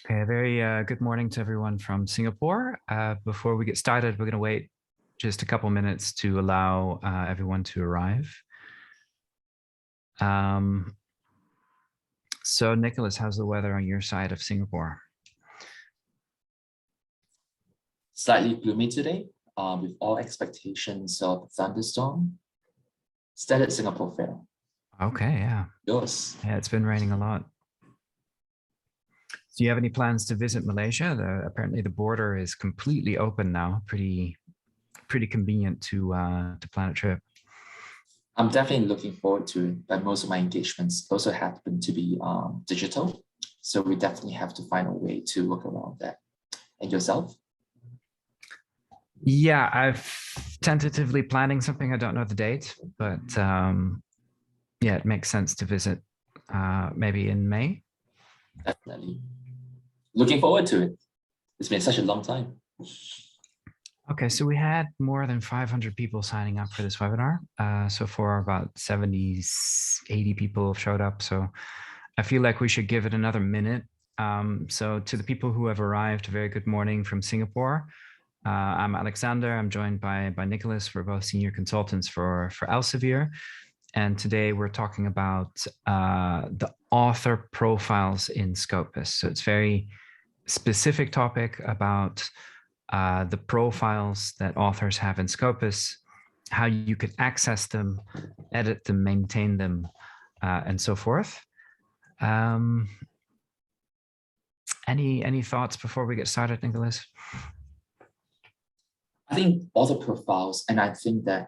Okay, a very good morning to everyone from Singapore. Before we get started, we're going to wait just a couple minutes to allow everyone to arrive. So Nicholas, how's the weather on your side of Singapore? Slightly gloomy today, with all expectations of thunderstorm. Standard Singapore fare. Okay, yeah. Yours? Yeah, it's been raining a lot. Do you have any plans to visit Malaysia? Apparently the border is completely open now. Pretty convenient to plan a trip. I'm definitely looking forward to it, but most of my engagements also happen to be digital. So we definitely have to find a way to work around that. And yourself? Yeah, I've tentatively planning something. I don't know the date, but yeah, it makes sense to visit maybe in May. Definitely. Looking forward to it. It's been such a long time. Okay, so we had more than 500 people signing up for this webinar. So far, about 70, 80 people have showed up. So I feel like we should give it another minute. So to the people who have arrived, a very good morning from Singapore. I'm Alexander. I'm joined by Nicholas. We're both senior consultants for Elsevier. And today we're talking about the author profiles in Scopus. So it's a very specific topic about the profiles that authors have in Scopus, how you could access them, edit them, maintain them, and so forth. Any thoughts before we get started, Nicholas? I think author profiles, and I think that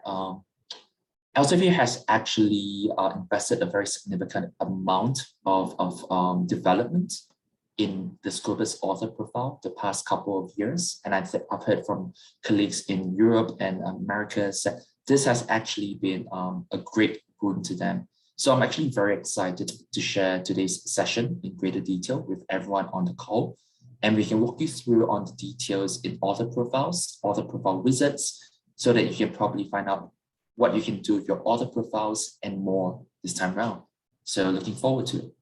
Elsevier has actually invested a very significant amount of development in the Scopus author profile the past couple of years. And I've heard from colleagues in Europe and America that this has actually been a great boon to them. So I'm actually very excited to share today's session in greater detail with everyone on the call. And we can walk you through on the details in author profiles, author profile wizards, so that you can probably find out what you can do with your author profiles and more this time around. So looking forward to it.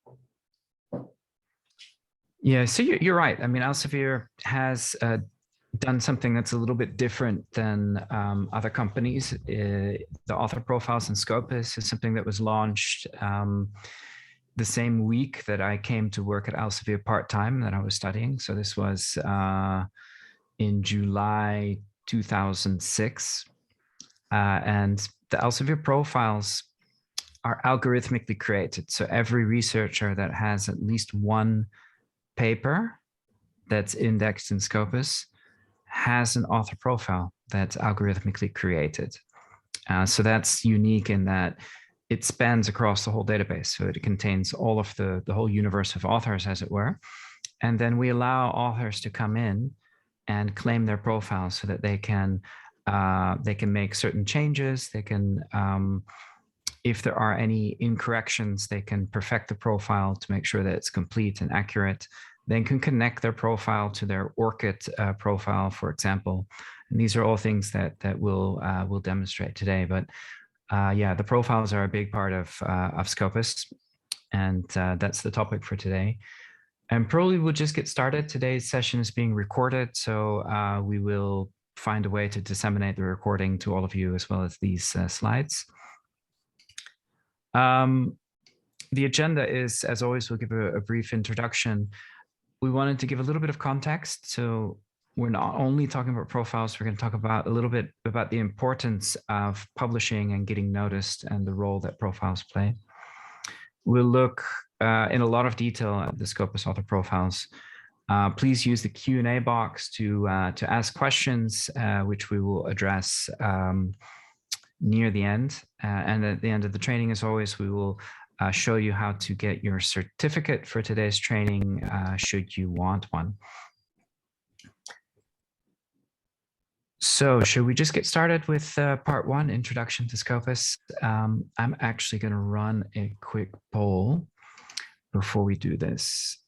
Yeah, so you're right. I mean, Elsevier has done something that's a little bit different than other companies. The author profiles in Scopus is something that was launched the same week that I came to work at Elsevier part-time that I was studying. So this was in July 2006. And the Elsevier profiles are algorithmically created. So every researcher that has at least one paper that's indexed in Scopus has an author profile that's algorithmically created. So that's unique in that it spans across the whole database. So it contains all of the whole universe of authors, as it were. And then we allow authors to come in and claim their profiles so that they can make certain changes. They can, if there are any incorrections, they can perfect the profile to make sure that it's complete and accurate. Then can connect their profile to their ORCID profile, for example. And these are all things that we'll demonstrate today. But yeah, the profiles are a big part of Scopus, and that's the topic for today. And probably we'll just get started. Today's session is being recorded, so we will find a way to disseminate the recording to all of you as well as these slides. The agenda is, as always, we'll give a brief introduction. We wanted to give a little bit of context. So we're not only talking about profiles, we're going to talk about a little bit about the importance of publishing and getting noticed and the role that profiles play. We'll look in a lot of detail at the Scopus author profiles. Please use the Q&A box to ask questions, which we will address near the end. And at the end of the training, as always, we will show you how to get your certificate for today's training, should you want one. So should we just get started with part one, Introduction to Scopus? I'm actually going to run a quick poll before we do this.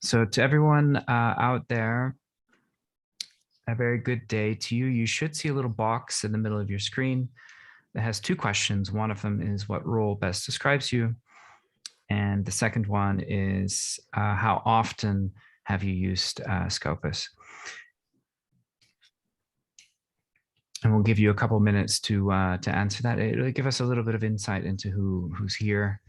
So to everyone out there, a very good day to you. You should see a little box in the middle of your screen that has two questions. One of them is what role best describes you? And the second one is how often have you used Scopus? And we'll give you a couple minutes to answer that. It'll give us a little bit of insight into who's here.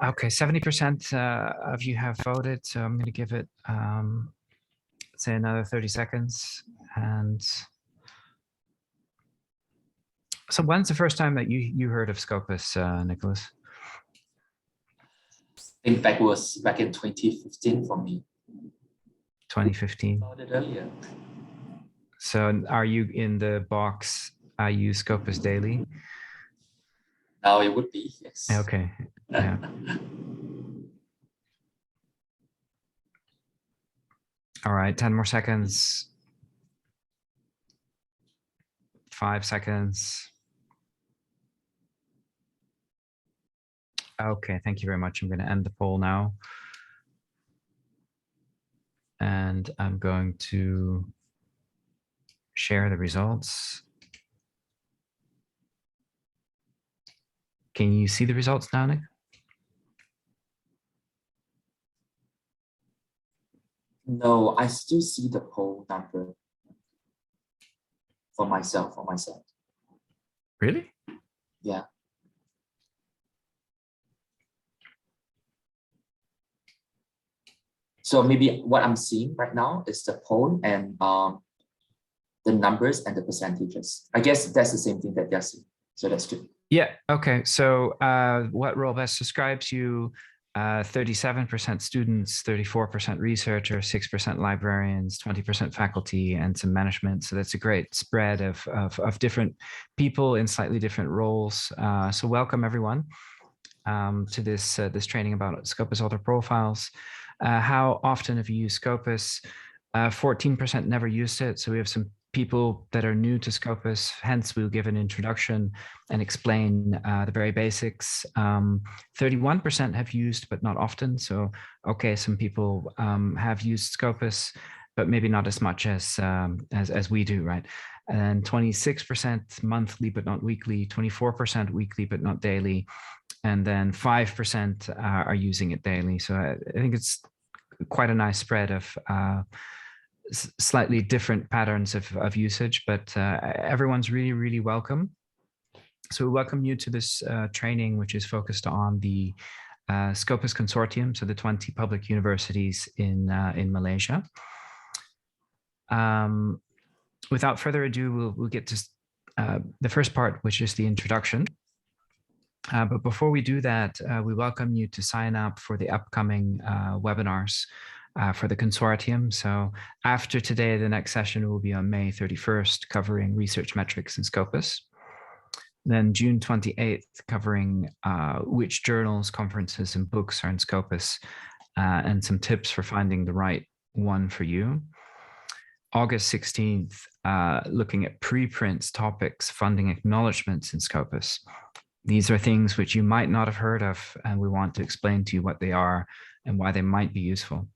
Okay, 70% of you have voted, so I'm going to give it, say, another 30 seconds. And so when's the first time that you heard of Scopus, Nicholas? I think that was back in 2015 for me. 2015. About it earlier. So are you in the box, I use Scopus daily? Now it would be, yes. Okay, yeah. All right, 10 more seconds. 5 seconds. Okay, thank you very much. I'm going to end the poll now. And I'm going to share the results. Can you see the results now, Nick? No, I still see the poll number for myself, on my side. Really? Yeah. So maybe what I'm seeing right now is the poll and the numbers and the percentages. I guess that's the same thing that they're seeing. So that's good. Yeah, okay. So what role best describes you? 37% students, 34% researchers, 6% librarians, 20% faculty, and some management. So that's a great spread of different people in slightly different roles. So welcome everyone to this training about Scopus author profiles. How often have you used Scopus? 14% never used it. So we have some people that are new to Scopus, hence we'll give an introduction and explain the very basics. 31% have used, but not often. So, okay, some people have used Scopus, but maybe not as much as we do, right? And 26% monthly, but not weekly, 24% weekly, but not daily. And then 5% are using it daily. So I think it's quite a nice spread of slightly different patterns of usage, but everyone's really, really welcome. So we welcome you to this training, which is focused on the Scopus Consortium, so the 20 public universities in Malaysia. Without further ado, we'll get to the first part, which is the introduction. But before we do that, we welcome you to sign up for the upcoming webinars for the consortium. So after today, the next session will be on May 31st, covering research metrics in Scopus. Then June 28th, covering which journals, conferences, and books are in Scopus, and some tips for finding the right one for you. August 16th, looking at preprints, topics, funding acknowledgements in Scopus. These are things which you might not have heard of, and we want to explain to you what they are and why they might be useful.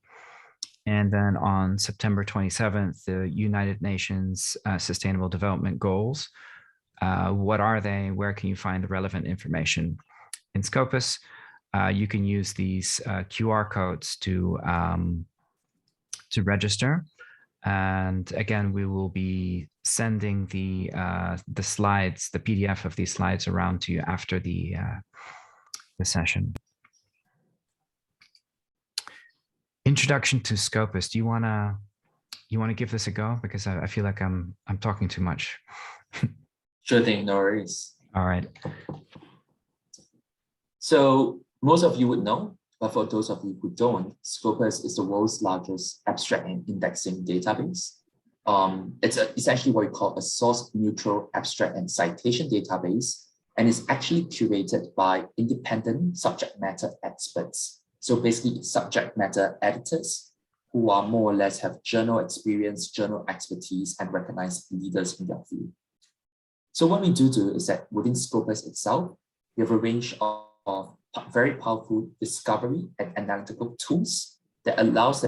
And then on September 27th, the United Nations Sustainable Development Goals. What are they? Where can you find the relevant information? In Scopus, you can use these QR codes to register. And again, we will be sending the slides, the PDF of these slides around to you after the session. Introduction to Scopus. Do you wanna give this a go? Because I feel like I'm talking too much. Sure thing, no worries. All right. So most of you would know, but for those of you who don't, Scopus is the world's largest abstract and indexing database. It's essentially what we call a source-neutral abstract and citation database, and it's actually curated by independent subject matter experts. So basically, it's subject matter editors who are more or less have journal experience, journal expertise, and recognized leaders in their field. So what we do is that within Scopus itself, we have a range of very powerful discovery and analytical tools that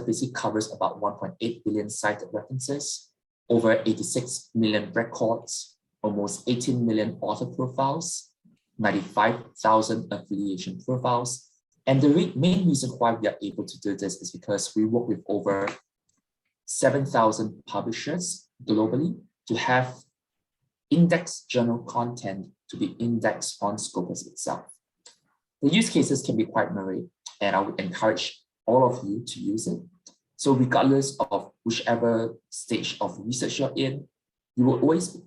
basically covers about 1.8 billion cited references, over 86 million records, almost 18 million author profiles, 95,000 affiliation profiles. And the main reason why we are able to do this is because we work with over 7,000 publishers globally to have index journal content to be indexed on Scopus itself. The use cases can be quite varied, and I would encourage all of you to use it. So regardless of whichever stage of research you're in, you will always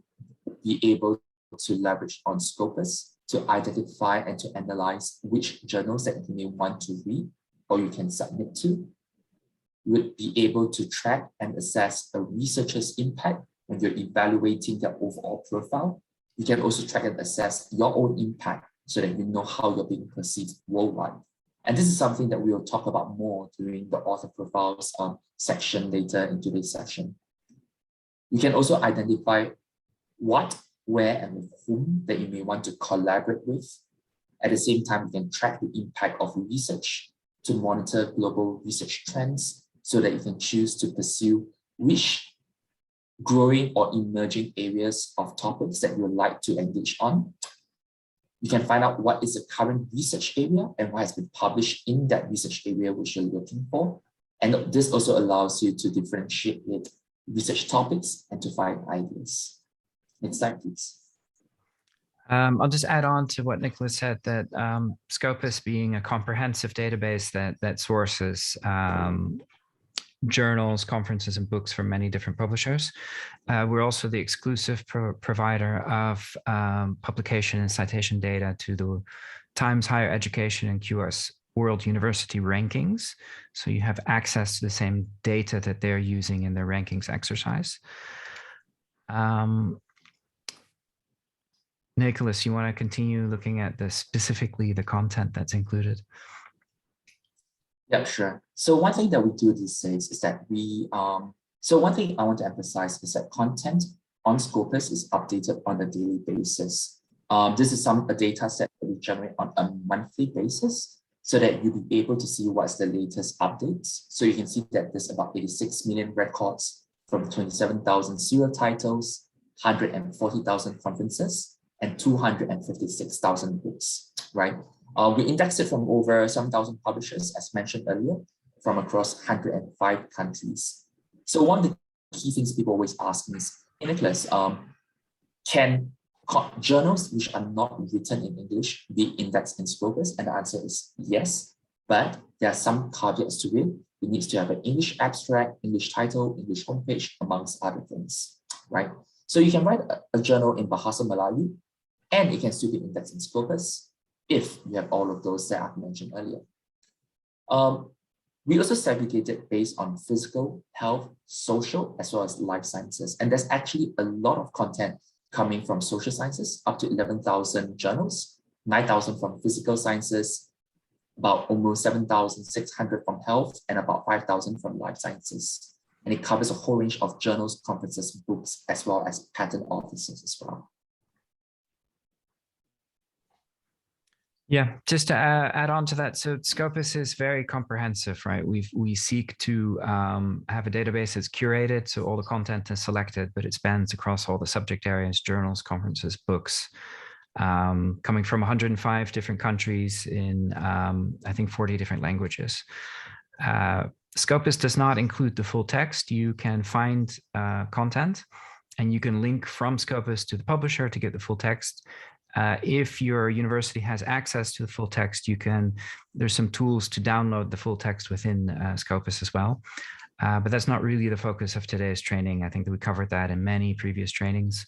be able to leverage on Scopus to identify and to analyze which journals that you may want to read or you can submit to. You would be able to track and assess a researcher's impact when you're evaluating their overall profile. You can also track and assess your own impact so that you know how you're being perceived worldwide. And this is something that we will talk about more during the author profiles section later in today's session. You can also identify what, where, and with whom that you may want to collaborate with. At the same time, you can track the impact of research to monitor global research trends so that you can choose to pursue which growing or emerging areas of topics that you would like to engage on. You can find out what is the current research area and what has been published in that research area which you're looking for. And this also allows you to differentiate research topics and to find ideas. Next slide, please. I'll just add on to what Nicholas said, that Scopus being a comprehensive database that sources journals, conferences, and books from many different publishers. We're also the exclusive provider of publication and citation data to the Times Higher Education and QS World University rankings. So you have access to the same data that they're using in their rankings exercise. Nicholas, you want to continue looking at specifically the content that's included? Yeah, sure. So one thing that we do these days is that one thing I want to emphasize is that content on Scopus is updated on a daily basis. This is a data set that we generate on a monthly basis so that you'll be able to see what's the latest updates. So you can see that there's about 86 million records from 27,000 serial titles, 140,000 conferences, and 256,000 books, right? We indexed it from over 7,000 publishers, as mentioned earlier, from across 105 countries. So one of the key things people always ask me is, hey, Nicholas, can journals which are not written in English be indexed in Scopus? And the answer is yes, but there are some caveats to it. It needs to have an English abstract, English title, English homepage, amongst other things, right? So you can write a journal in Bahasa Melayu, and it can still be indexed in Scopus if you have all of those that I've mentioned earlier. We also segregated based on physical, health, social, as well as life sciences. And there's actually a lot of content coming from social sciences, up to 11,000 journals, 9,000 from physical sciences, about almost 7,600 from health, and about 5,000 from life sciences. And it covers a whole range of journals, conferences, books, as well as patent offices as well. Yeah, just to add on to that, so Scopus is very comprehensive, right? We seek to have a database that's curated, so all the content is selected, but it spans across all the subject areas, journals, conferences, books, coming from 105 different countries in, I think, 40 different languages. Scopus does not include the full text. You can find content, and you can link from Scopus to the publisher to get the full text. If your university has access to the full text, there's some tools to download the full text within Scopus as well. But that's not really the focus of today's training. I think that we covered that in many previous trainings.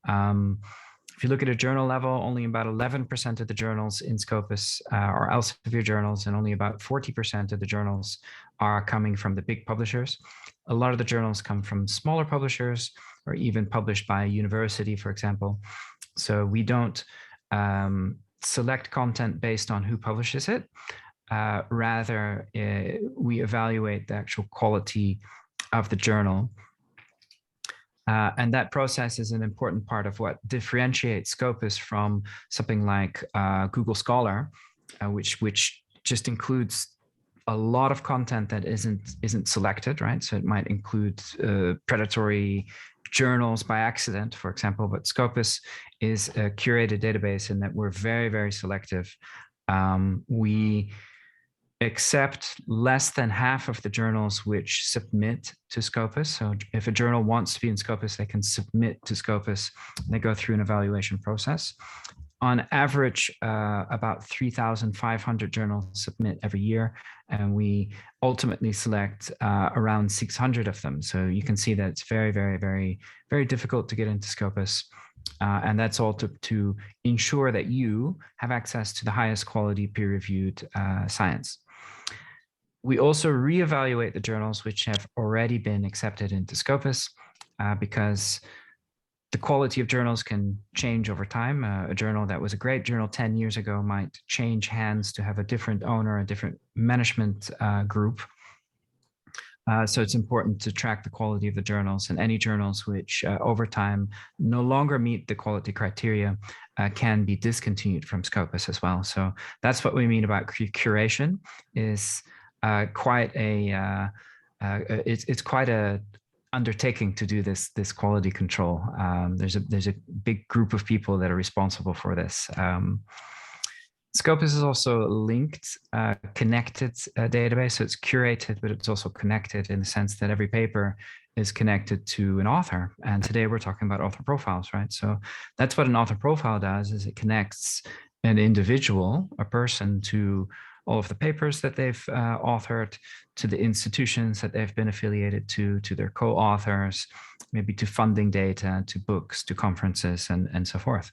If you look at a journal level, only about 11% of the journals in Scopus are Elsevier journals, and only about 40% of the journals are coming from the big publishers. A lot of the journals come from smaller publishers or even published by a university, for example. So we don't select content based on who publishes it. rather, we evaluate the actual quality of the journal. And that process is an important part of what differentiates Scopus from something like Google Scholar, which just includes a lot of content that isn't selected, right? So it might include predatory journals by accident, for example, but Scopus is a curated database in that we're very, very selective. We accept less than half of the journals which submit to Scopus. So if a journal wants to be in Scopus, they can submit to Scopus. They go through an evaluation process. On average, about 3,500 journals submit every year, and we ultimately select around 600 of them. So you can see that it's very, very, very, very difficult to get into Scopus. And that's all to ensure that you have access to the highest quality peer-reviewed science. We also reevaluate the journals which have already been accepted into Scopus because the quality of journals can change over time. A journal that was a great journal 10 years ago might change hands to have a different owner, a different management group. So it's important to track the quality of the journals, and any journals which over time no longer meet the quality criteria can be discontinued from Scopus as well. So that's what we mean about curation. Is quite a it's quite a undertaking to do this quality control. There's a big group of people that are responsible for this. Scopus is also a linked, connected database. So it's curated, but it's also connected in the sense that every paper is connected to an author. And today we're talking about author profiles, right? So that's what an author profile does, is it connects an individual, a person, to all of the papers that they've authored, to the institutions that they've been affiliated to their co-authors, maybe to funding data, to books, to conferences, and so forth.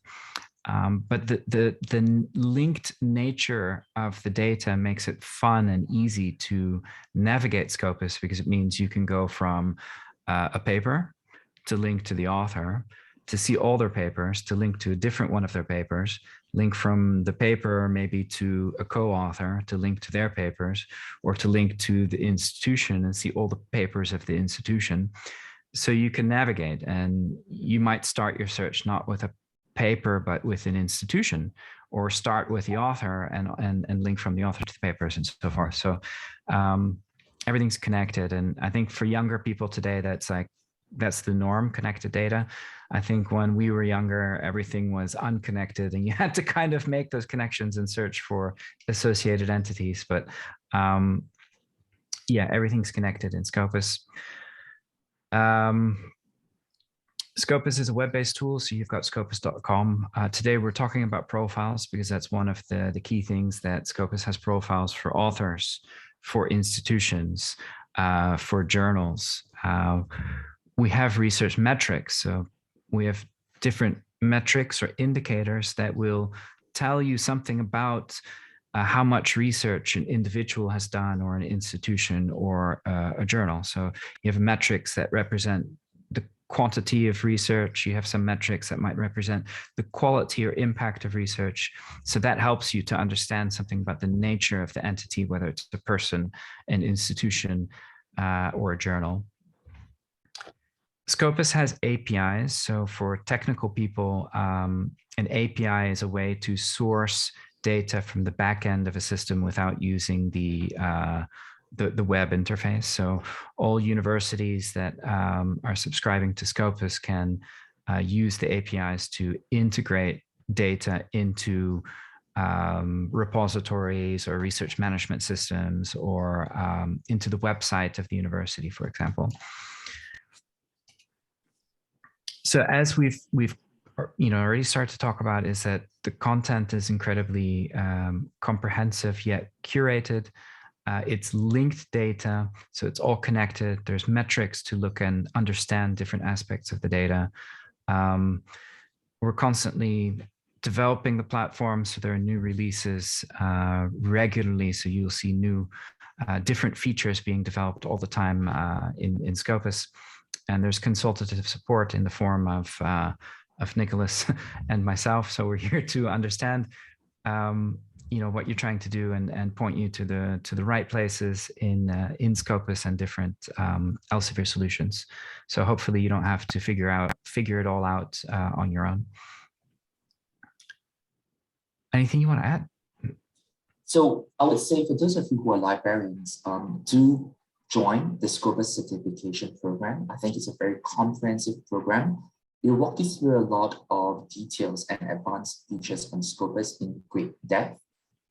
But the linked nature of the data makes it fun and easy to navigate Scopus, because it means you can go from a paper to link to the author, to see all their papers, to link to a different one of their papers, link from the paper maybe to a co-author, to link to their papers, or to link to the institution and see all the papers of the institution. So you can navigate, and you might start your search not with a paper, but with an institution, or start with the author and link from the author to the papers and so forth. So everything's connected. And I think for younger people today, that's the norm, connected data. I think when we were younger, everything was unconnected, and you had to kind of make those connections and search for associated entities. But yeah, everything's connected in Scopus. Scopus is a web-based tool, so you've got scopus.com. Today we're talking about profiles, because that's one of the key things, that Scopus has profiles for authors, for institutions, for journals. We have research metrics, so we have different metrics or indicators that will tell you something about how much research an individual has done, or an institution, or a journal. So you have metrics that represent the quantity of research. You have some metrics that might represent the quality or impact of research. So that helps you to understand something about the nature of the entity, whether it's a person, an institution, or a journal. Scopus has APIs. So for technical people, an API is a way to source data from the back end of a system without using the web interface. So all universities that are subscribing to Scopus can use the APIs to integrate data into repositories or research management systems, or into the website of the university, for example. So as we've already started to talk about, is that the content is incredibly comprehensive yet curated. It's linked data, so it's all connected. There's metrics to look and understand different aspects of the data. We're constantly developing the platform, so there are new releases regularly. So you'll see new different features being developed all the time in Scopus. And there's consultative support in the form of Nicholas and myself. So we're here to understand what you're trying to do and point you to the right places in Scopus and different Elsevier solutions. So hopefully you don't have to figure it all out on your own. Anything you want to add? So I would say for those of you who are librarians, do join the Scopus certification program. I think it's a very comprehensive program. It will walk you through a lot of details and advanced features on Scopus in great depth.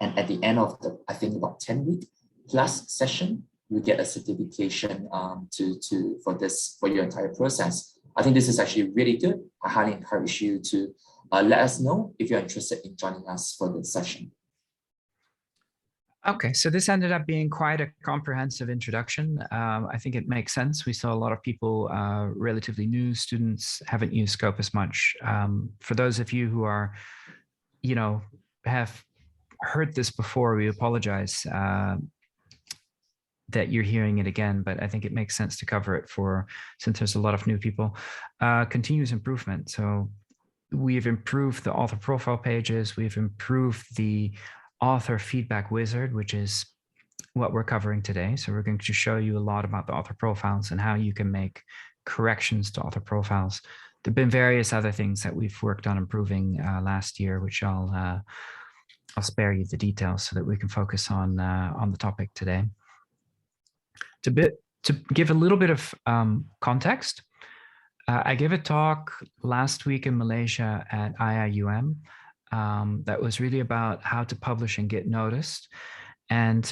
And at the end of the, I think about 10-week plus session, you get a certification for your entire process. I think this is actually really good. I highly encourage you to let us know if you're interested in joining us for this session. Okay, so this ended up being quite a comprehensive introduction. I think it makes sense. We saw a lot of people, relatively new students, haven't used Scopus much. For those of you who are, have heard this before, we apologize that you're hearing it again, but I think it makes sense to cover it since there's a lot of new people. Continuous improvement. So we've improved the author profile pages. We've improved the author feedback wizard, which is what we're covering today. So we're going to show you a lot about the author profiles and how you can make corrections to author profiles. There've been various other things that we've worked on improving last year, which I'll spare you the details so that we can focus on the topic today. To give a little bit of context, I gave a talk last week in Malaysia at IIUM that was really about how to publish and get noticed. And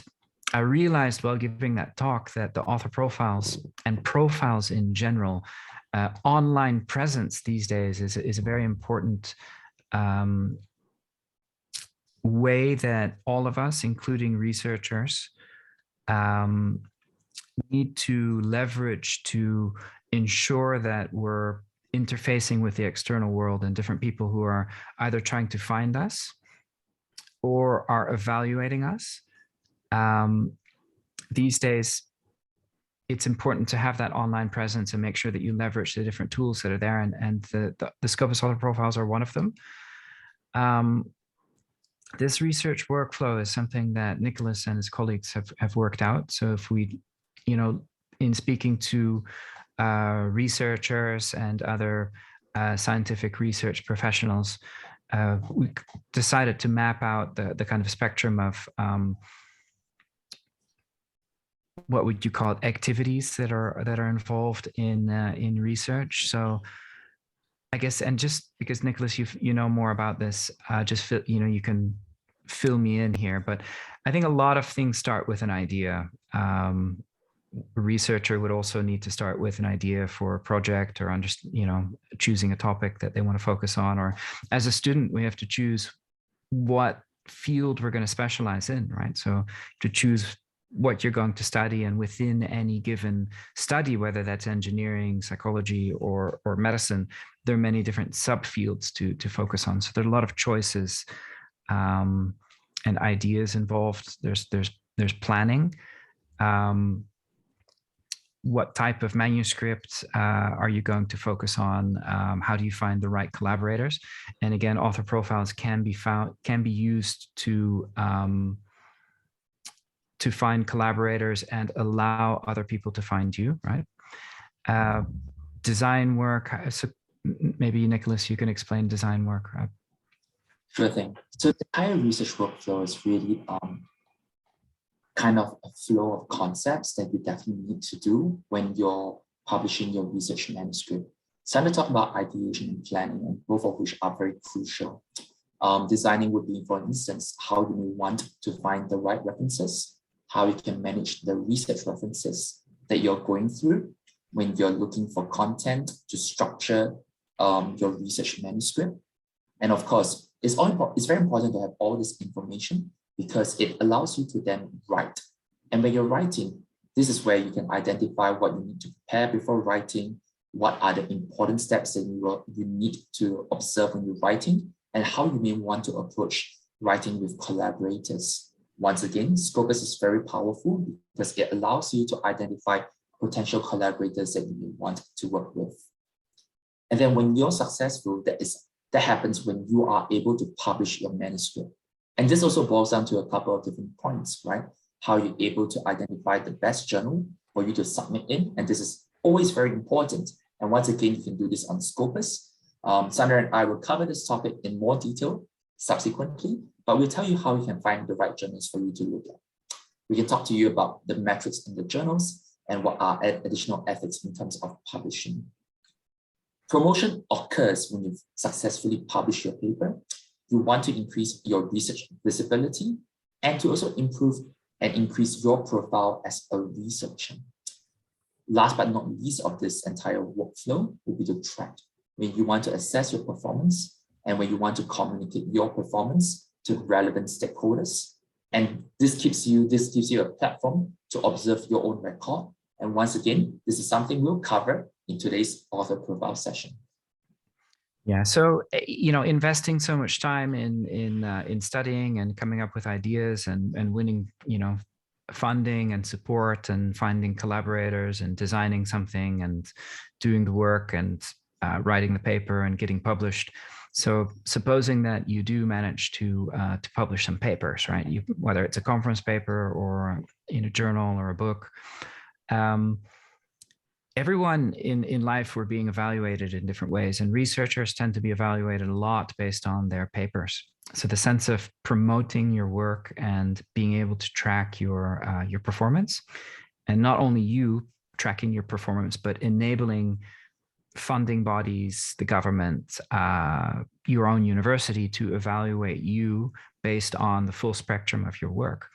I realized while giving that talk that the author profiles and profiles in general, online presence these days is a very important way that all of us, including researchers, need to leverage to ensure that we're interfacing with the external world and different people who are either trying to find us or are evaluating us. These days, it's important to have that online presence and make sure that you leverage the different tools that are there, and the Scopus author profiles are one of them. This research workflow is something that Nicholas and his colleagues have worked out. So if we, in speaking to researchers and other scientific research professionals, we decided to map out the kind of spectrum of what would you call it, activities that are involved in research. So I guess, and just because Nicholas, you know more about this, you can fill me in here. But I think a lot of things start with an idea. A researcher would also need to start with an idea for a project, or choosing a topic that they want to focus on. Or as a student, we have to choose what field we're going to specialize in, right? So to choose what you're going to study, and within any given study, whether that's engineering, psychology, or medicine, there are many different subfields to focus on. So there are a lot of choices and ideas involved. There's planning. What type of manuscript are you going to focus on? How do you find the right collaborators? And again, author profiles can be used to find collaborators and allow other people to find you, right? Design work. So maybe Nicholas, you can explain design work. Sure thing. So the entire research workflow is really kind of a flow of concepts that you definitely need to do when you're publishing your research manuscript. So I'm going to talk about ideation and planning, and both of which are very crucial. Designing would be, for instance, how you may want to find the right references, how you can manage the research references that you're going through when you're looking for content to structure your research manuscript. And of course, it's very important to have all this information, because it allows you to then write. And when you're writing, this is where you can identify what you need to prepare before writing, what are the important steps that you need to observe when you're writing, and how you may want to approach writing with collaborators. Once again, Scopus is very powerful because it allows you to identify potential collaborators that you may want to work with. And then when you're successful, that happens when you are able to publish your manuscript. And this also boils down to a couple of different points, right? How you're able to identify the best journal for you to submit in. And this is always very important. And once again, you can do this on Scopus. Sandra and I will cover this topic in more detail subsequently, but we'll tell you how you can find the right journals for you to look at. We can talk to you about the metrics in the journals and what are additional ethics in terms of publishing. Promotion occurs when you've successfully published your paper. You want to increase your research visibility and to also improve and increase your profile as a researcher. Last but not least of this entire workflow will be the track, when you want to assess your performance and when you want to communicate your performance to relevant stakeholders. And this gives you a platform to observe your own record. And once again, this is something we'll cover in today's author profile session. Yeah, so investing so much time in studying and coming up with ideas and winning funding and support and finding collaborators and designing something and doing the work and writing the paper and getting published. So supposing that you do manage to publish some papers, right? Whether it's a conference paper or in a journal or a book. Everyone in life, we're being evaluated in different ways, and researchers tend to be evaluated a lot based on their papers. So the sense of promoting your work and being able to track your performance, and not only you tracking your performance, but enabling funding bodies, the government, your own university to evaluate you based on the full spectrum of your work.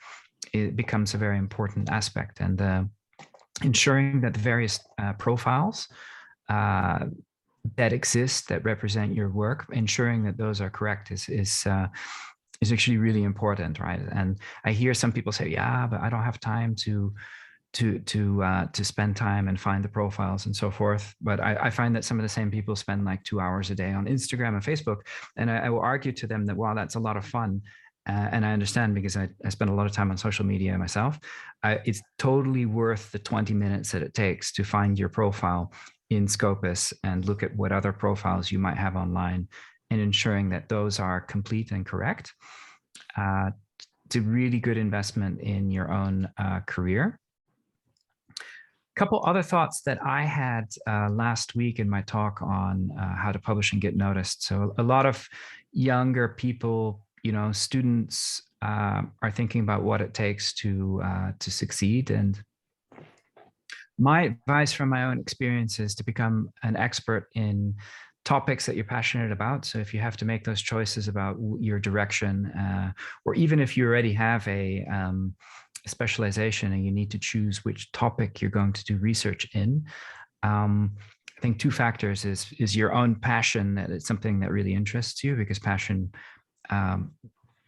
It becomes a very important aspect, and ensuring that the various profiles that exist that represent your work, ensuring that those are correct is actually really important, right? And I hear some people say, "Yeah, but I don't have time to spend time and find the profiles and so forth." But I find that some of the same people spend like 2 hours a day on Instagram and Facebook, and I will argue to them that while that's a lot of fun. And I understand, because I spend a lot of time on social media myself. It's totally worth the 20 minutes that it takes to find your profile in Scopus and look at what other profiles you might have online, and ensuring that those are complete and correct. It's a really good investment in your own career. A couple other thoughts that I had last week in my talk on how to publish and get noticed. So a lot of younger people, students are thinking about what it takes to succeed. And my advice from my own experience is to become an expert in topics that you're passionate about. So if you have to make those choices about your direction, or even if you already have a specialization and you need to choose which topic you're going to do research in, I think two factors is your own passion, that it's something that really interests you, because passion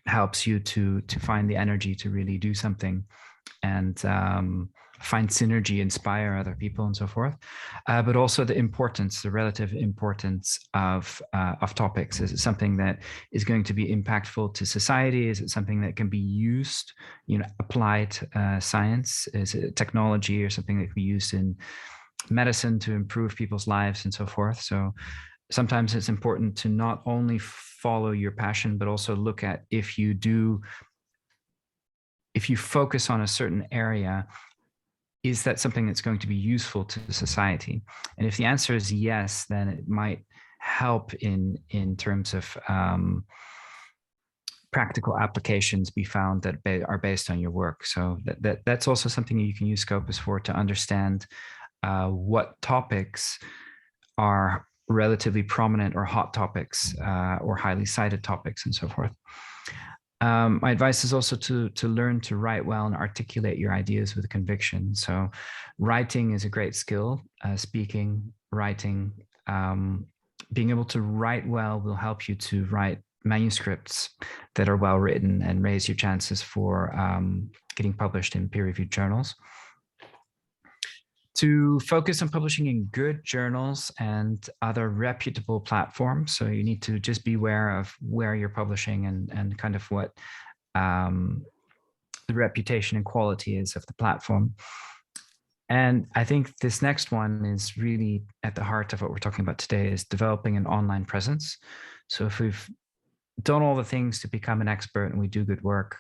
helps you to find the energy to really do something and find synergy, inspire other people, and so forth. But also the relative importance of topics. Is it something that is going to be impactful to society? Is it something that can be used, applied science? Is it technology or something that can be used in medicine to improve people's lives and so forth? So sometimes it's important to not only follow your passion, but also look at if you focus on a certain area, is that something that's going to be useful to society? And if the answer is yes, then it might help in terms of practical applications be found that are based on your work. So that's also something you can use Scopus for, to understand what topics are relatively prominent or hot topics, or highly cited topics, and so forth. My advice is also to learn to write well and articulate your ideas with conviction. So writing is a great skill. Speaking, writing, being able to write well will help you to write manuscripts that are well written and raise your chances for getting published in peer-reviewed journals. To focus on publishing in good journals and other reputable platforms. So you need to just be aware of where you're publishing and kind of what the reputation and quality is of the platform. And I think this next one is really at the heart of what we're talking about today, is developing an online presence. So if we've done all the things to become an expert and we do good work,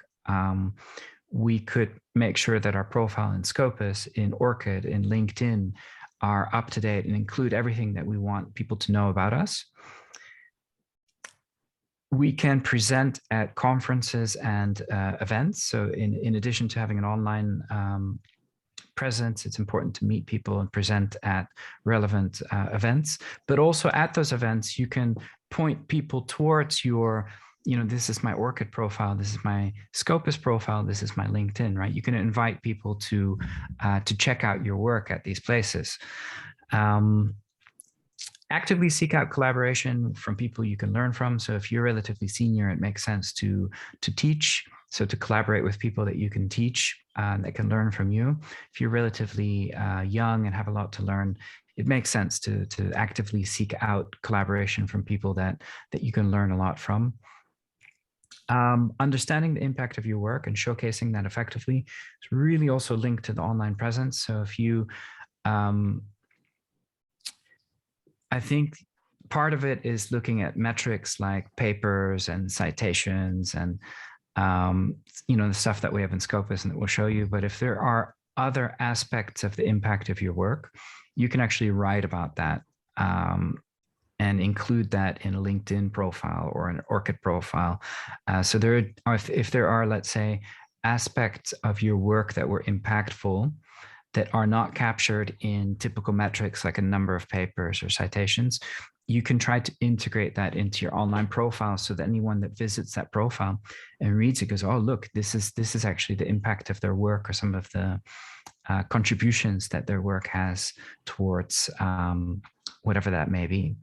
we could make sure that our profile in Scopus, in ORCID, in LinkedIn are up to date and include everything that we want people to know about us. We can present at conferences and events. So in addition to having an online presence, it's important to meet people and present at relevant events. But also at those events, you can point people towards your, this is my ORCID profile, this is my Scopus profile, this is my LinkedIn, right? You can invite people to check out your work at these places. Actively seek out collaboration from people you can learn from. So if you're relatively senior, it makes sense to teach. So to collaborate with people that you can teach, that can learn from you. If you're relatively young and have a lot to learn, it makes sense to actively seek out collaboration from people that you can learn a lot from. Understanding the impact of your work and showcasing that effectively is really also linked to the online presence. So if you, I think part of it is looking at metrics like papers and citations and the stuff that we have in Scopus and that we'll show you. But if there are other aspects of the impact of your work, you can actually write about that and include that in a LinkedIn profile or an ORCID profile. So there are, if there are, let's say, aspects of your work that were impactful that are not captured in typical metrics like a number of papers or citations, you can try to integrate that into your online profile so that anyone that visits that profile and reads it goes, oh, look, this is actually the impact of their work or some of the contributions that their work has towards whatever that may be.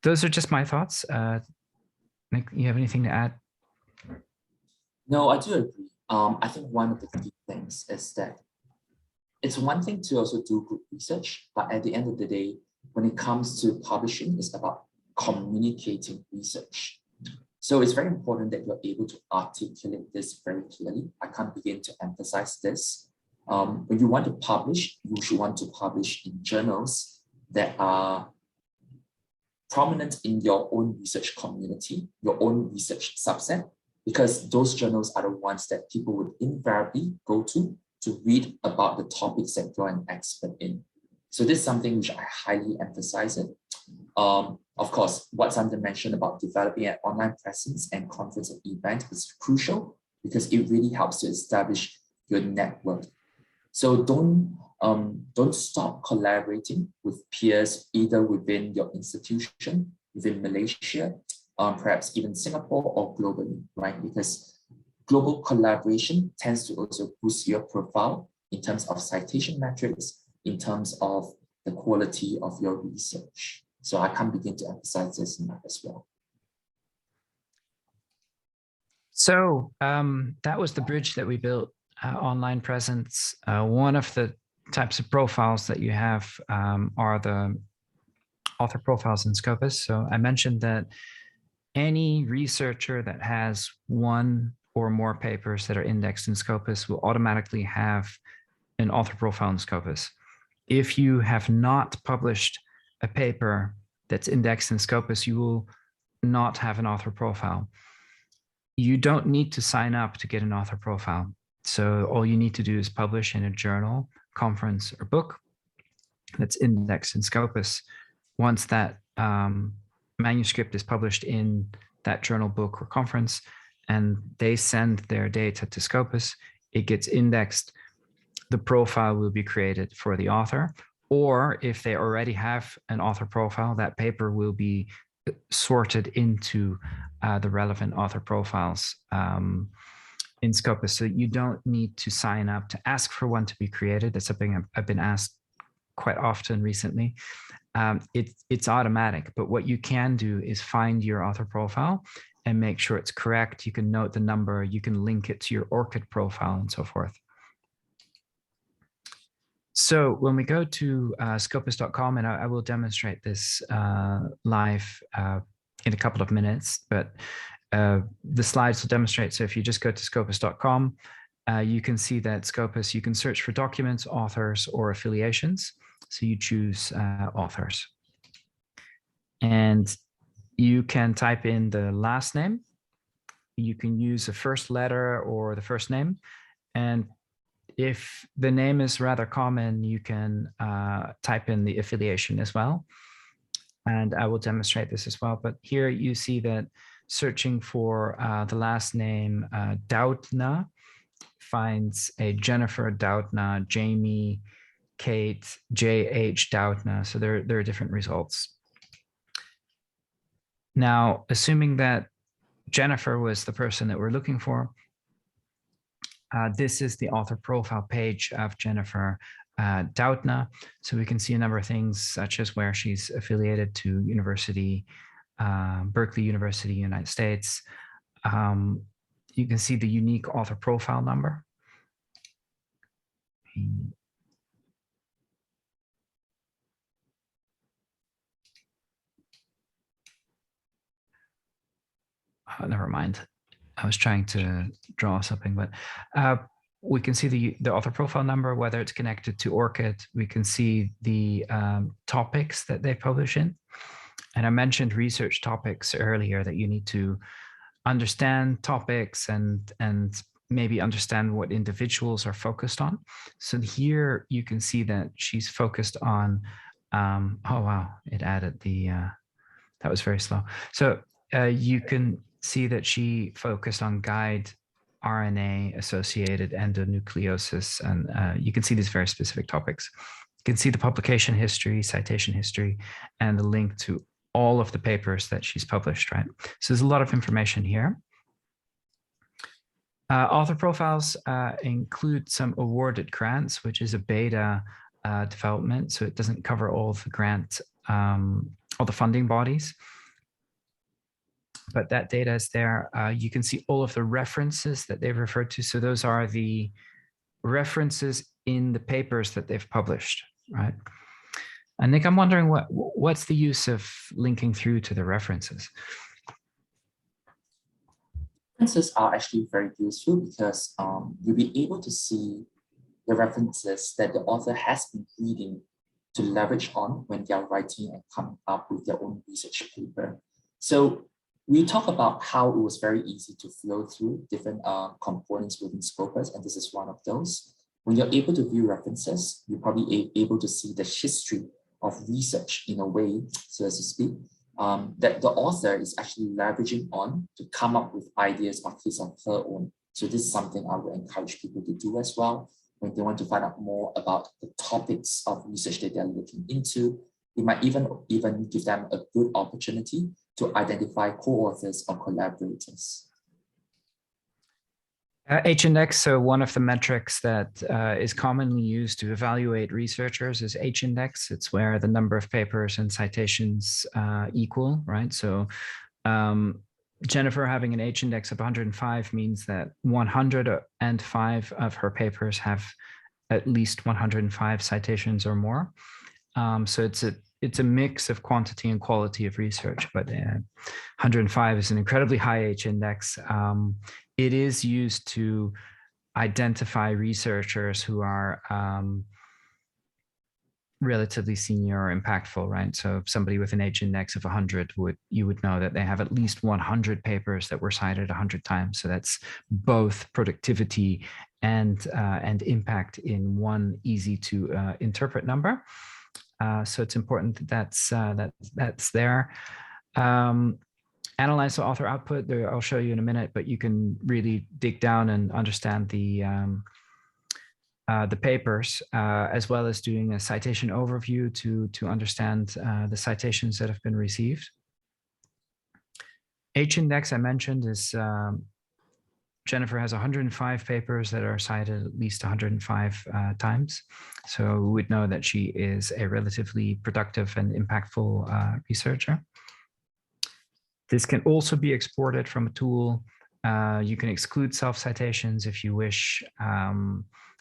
Those are just my thoughts. Nick, you have anything to add? No, I do agree. I think one of the key things is that it's one thing to also do good research, but at the end of the day, when it comes to publishing, it's about communicating research. So it's very important that you're able to articulate this very clearly. I can't begin to emphasize this. When you want to publish, you should want to publish in journals that are prominent in your own research community, your own research subset, because those journals are the ones that people would invariably go to read about the topics that you're an expert in. So this is something which I highly emphasize it. Of course, what Sander mentioned about developing an online presence and conference and event is crucial because it really helps to establish your network. So don't stop collaborating with peers either within your institution, within Malaysia, perhaps even Singapore or globally, right? Because global collaboration tends to also boost your profile in terms of citation metrics, in terms of the quality of your research. So I can't begin to emphasize this enough as well. So that was the bridge that we built, online presence. One of the types of profiles that you have are the author profiles in Scopus. So I mentioned that any researcher that has one or more papers that are indexed in Scopus will automatically have an author profile in Scopus. If you have not published a paper that's indexed in Scopus, you will not have an author profile. You don't need to sign up to get an author profile. So all you need to do is publish in a journal, conference, or book that's indexed in Scopus. Once that manuscript is published in that journal, book, or conference, and they send their data to Scopus, it gets indexed. The profile will be created for the author, or if they already have an author profile, that paper will be sorted into the relevant author profiles in Scopus. So you don't need to sign up to ask for one to be created. That's something I've been asked quite often recently. It's automatic, but what you can do is find your author profile and make sure it's correct. You can note the number, you can link it to your ORCID profile and so forth. So when we go to scopus.com, and I will demonstrate this live in a couple of minutes, but the slides will demonstrate. So if you just go to scopus.com, you can see that Scopus, you can search for documents, authors, or affiliations. So you choose authors. And you can type in the last name. You can use the first letter or the first name. And if the name is rather common, you can type in the affiliation as well. And I will demonstrate this as well. But here you see that searching for the last name Doudna finds a Jennifer Doudna, Jamie, Kate, J.H. Doudna. So there are different results. Now, assuming that Jennifer was the person that we're looking for, this is the author profile page of Jennifer Doudna. So we can see a number of things, such as where she's affiliated to university, Berkeley University, United States. You can see the unique author profile number. Oh, never mind. I was trying to draw something, but we can see the author profile number, whether it's connected to ORCID. We can see the topics that they publish in. And I mentioned research topics earlier, that you need to understand topics and maybe understand what individuals are focused on. So here you can see that she's focused on, oh, wow, it added the, that was very slow. So you can see that she focused on guide RNA-associated endonucleosis, and you can see these very specific topics. You can see the publication history, citation history, and the link to all of the papers that she's published, right? So there's a lot of information here. Author profiles include some awarded grants, which is a beta development, so it doesn't cover all of the grant, all the funding bodies. But that data is there. You can see all of the references that they've referred to. So those are the references in the papers that they've published, right? And Nick, I'm wondering what's the use of linking through to the references? References are actually very useful because you'll be able to see the references that the author has been reading to leverage on when they are writing and coming up with their own research paper. So we talk about how it was very easy to flow through different components within Scopus, and this is one of those. When you're able to view references, you're probably able to see the history of research in a way, so as to speak, that the author is actually leveraging on to come up with ideas of his or her own. So this is something I would encourage people to do as well. When they want to find out more about the topics of research that they're looking into, it might even give them a good opportunity to identify co-authors or collaborators. H-index, so one of the metrics that is commonly used to evaluate researchers is H-index. It's where the number of papers and citations equal, right? So Jennifer having an H-index of 105 means that 105 of her papers have at least 105 citations or more. So it's a mix of quantity and quality of research, but 105 is an incredibly high H-index. It is used to identify researchers who are relatively senior or impactful, right? So if somebody with an H-index of 100 you would know that they have at least 100 papers that were cited 100 times. So that's both productivity and impact in one easy to interpret number. So it's important that that's there. Analyze the author output. I'll show you in a minute, but you can really dig down and understand the papers, as well as doing a citation overview to understand the citations that have been received. H-index I mentioned is Jennifer has 105 papers that are cited at least 105 times. So we would know that she is a relatively productive and impactful researcher. This can also be exported from a tool. You can exclude self-citations if you wish.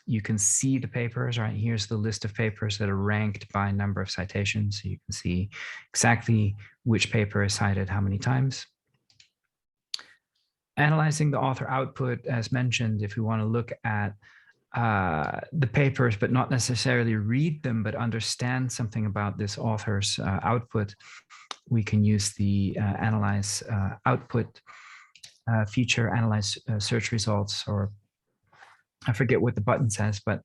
You can see the papers, right? Here's the list of papers that are ranked by number of citations. So you can see exactly which paper is cited how many times. Analyzing the author output, as mentioned, if we want to look at the papers, but not necessarily read them, but understand something about this author's output, we can use the analyze output feature, analyze search results, or I forget what the button says, but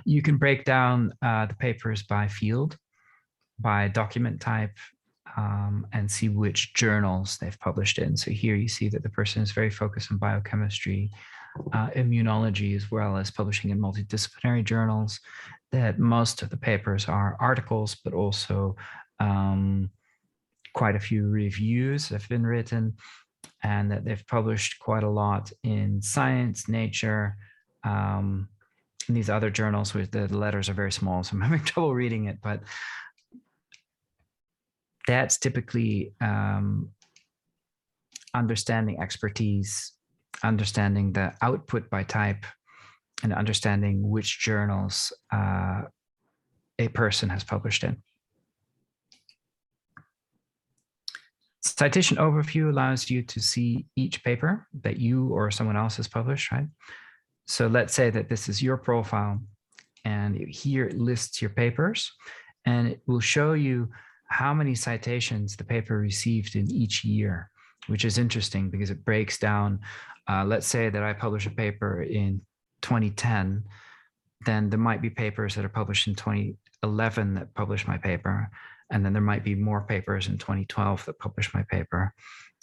you can break down the papers by field, by document type, and see which journals they've published in. So here you see that the person is very focused on biochemistry, immunology, as well as publishing in multidisciplinary journals, that most of the papers are articles, but also quite a few reviews have been written, and that they've published quite a lot in Science, Nature, and these other journals where the letters are very small, so I'm having trouble reading it, but that's typically understanding expertise, understanding the output by type, and understanding which journals a person has published in. Citation overview allows you to see each paper that you or someone else has published, right? So let's say that this is your profile, and here it lists your papers, and it will show you how many citations the paper received in each year, which is interesting because it breaks down. Let's say that I publish a paper in 2010, then there might be papers that are published in 2011 that publish my paper, and then there might be more papers in 2012 that publish my paper,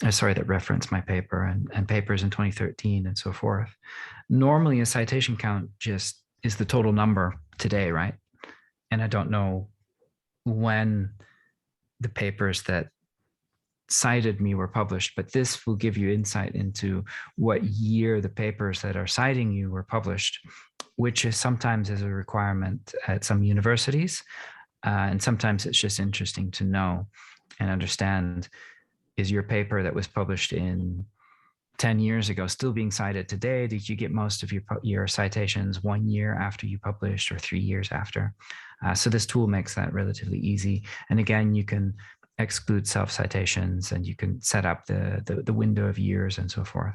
that reference my paper, and papers in 2013 and so forth. Normally a citation count just is the total number today, right? And I don't know when the papers that cited me were published, but this will give you insight into what year the papers that are citing you were published, which is sometimes is a requirement at some universities. And sometimes it's just interesting to know and understand, is your paper that was published in 10 years ago still being cited today? Did you get most of your citations 1 year after you published or 3 years after? So this tool makes that relatively easy. And again, you can exclude self-citations, and you can set up the window of years and so forth.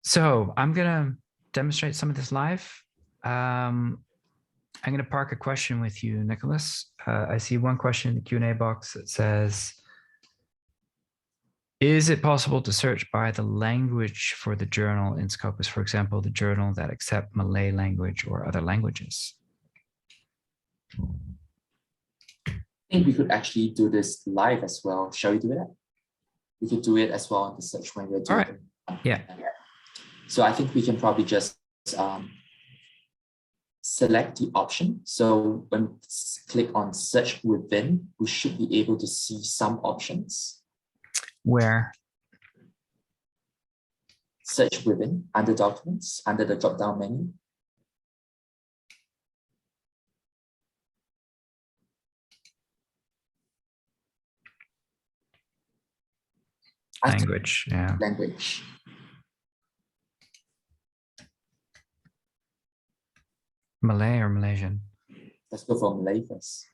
So I'm going to demonstrate some of this live. I'm going to park a question with you, Nicholas. I see one question in the Q&A box that says, is it possible to search by the language for the journal in Scopus, for example, the journal that accept Malay language or other languages? I think we could actually do this live as well. Shall we do that? We could do it as well on the search when we're doing it. Yeah. So I think we can probably just select the option. So when we click on search within, we should be able to see some options. Where? Search within, under documents, under the drop-down menu. Language, yeah. Language. Malay or Malaysian? Let's go for Malay first.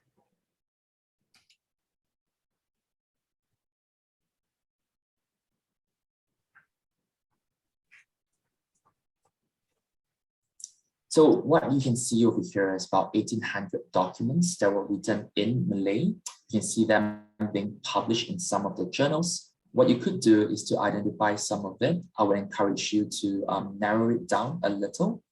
So what you can see over here is about 1,800 documents that were written in Malay. You can see them being published in some of the journals. What you could do is to identify some of it. I would encourage you to narrow it down a little.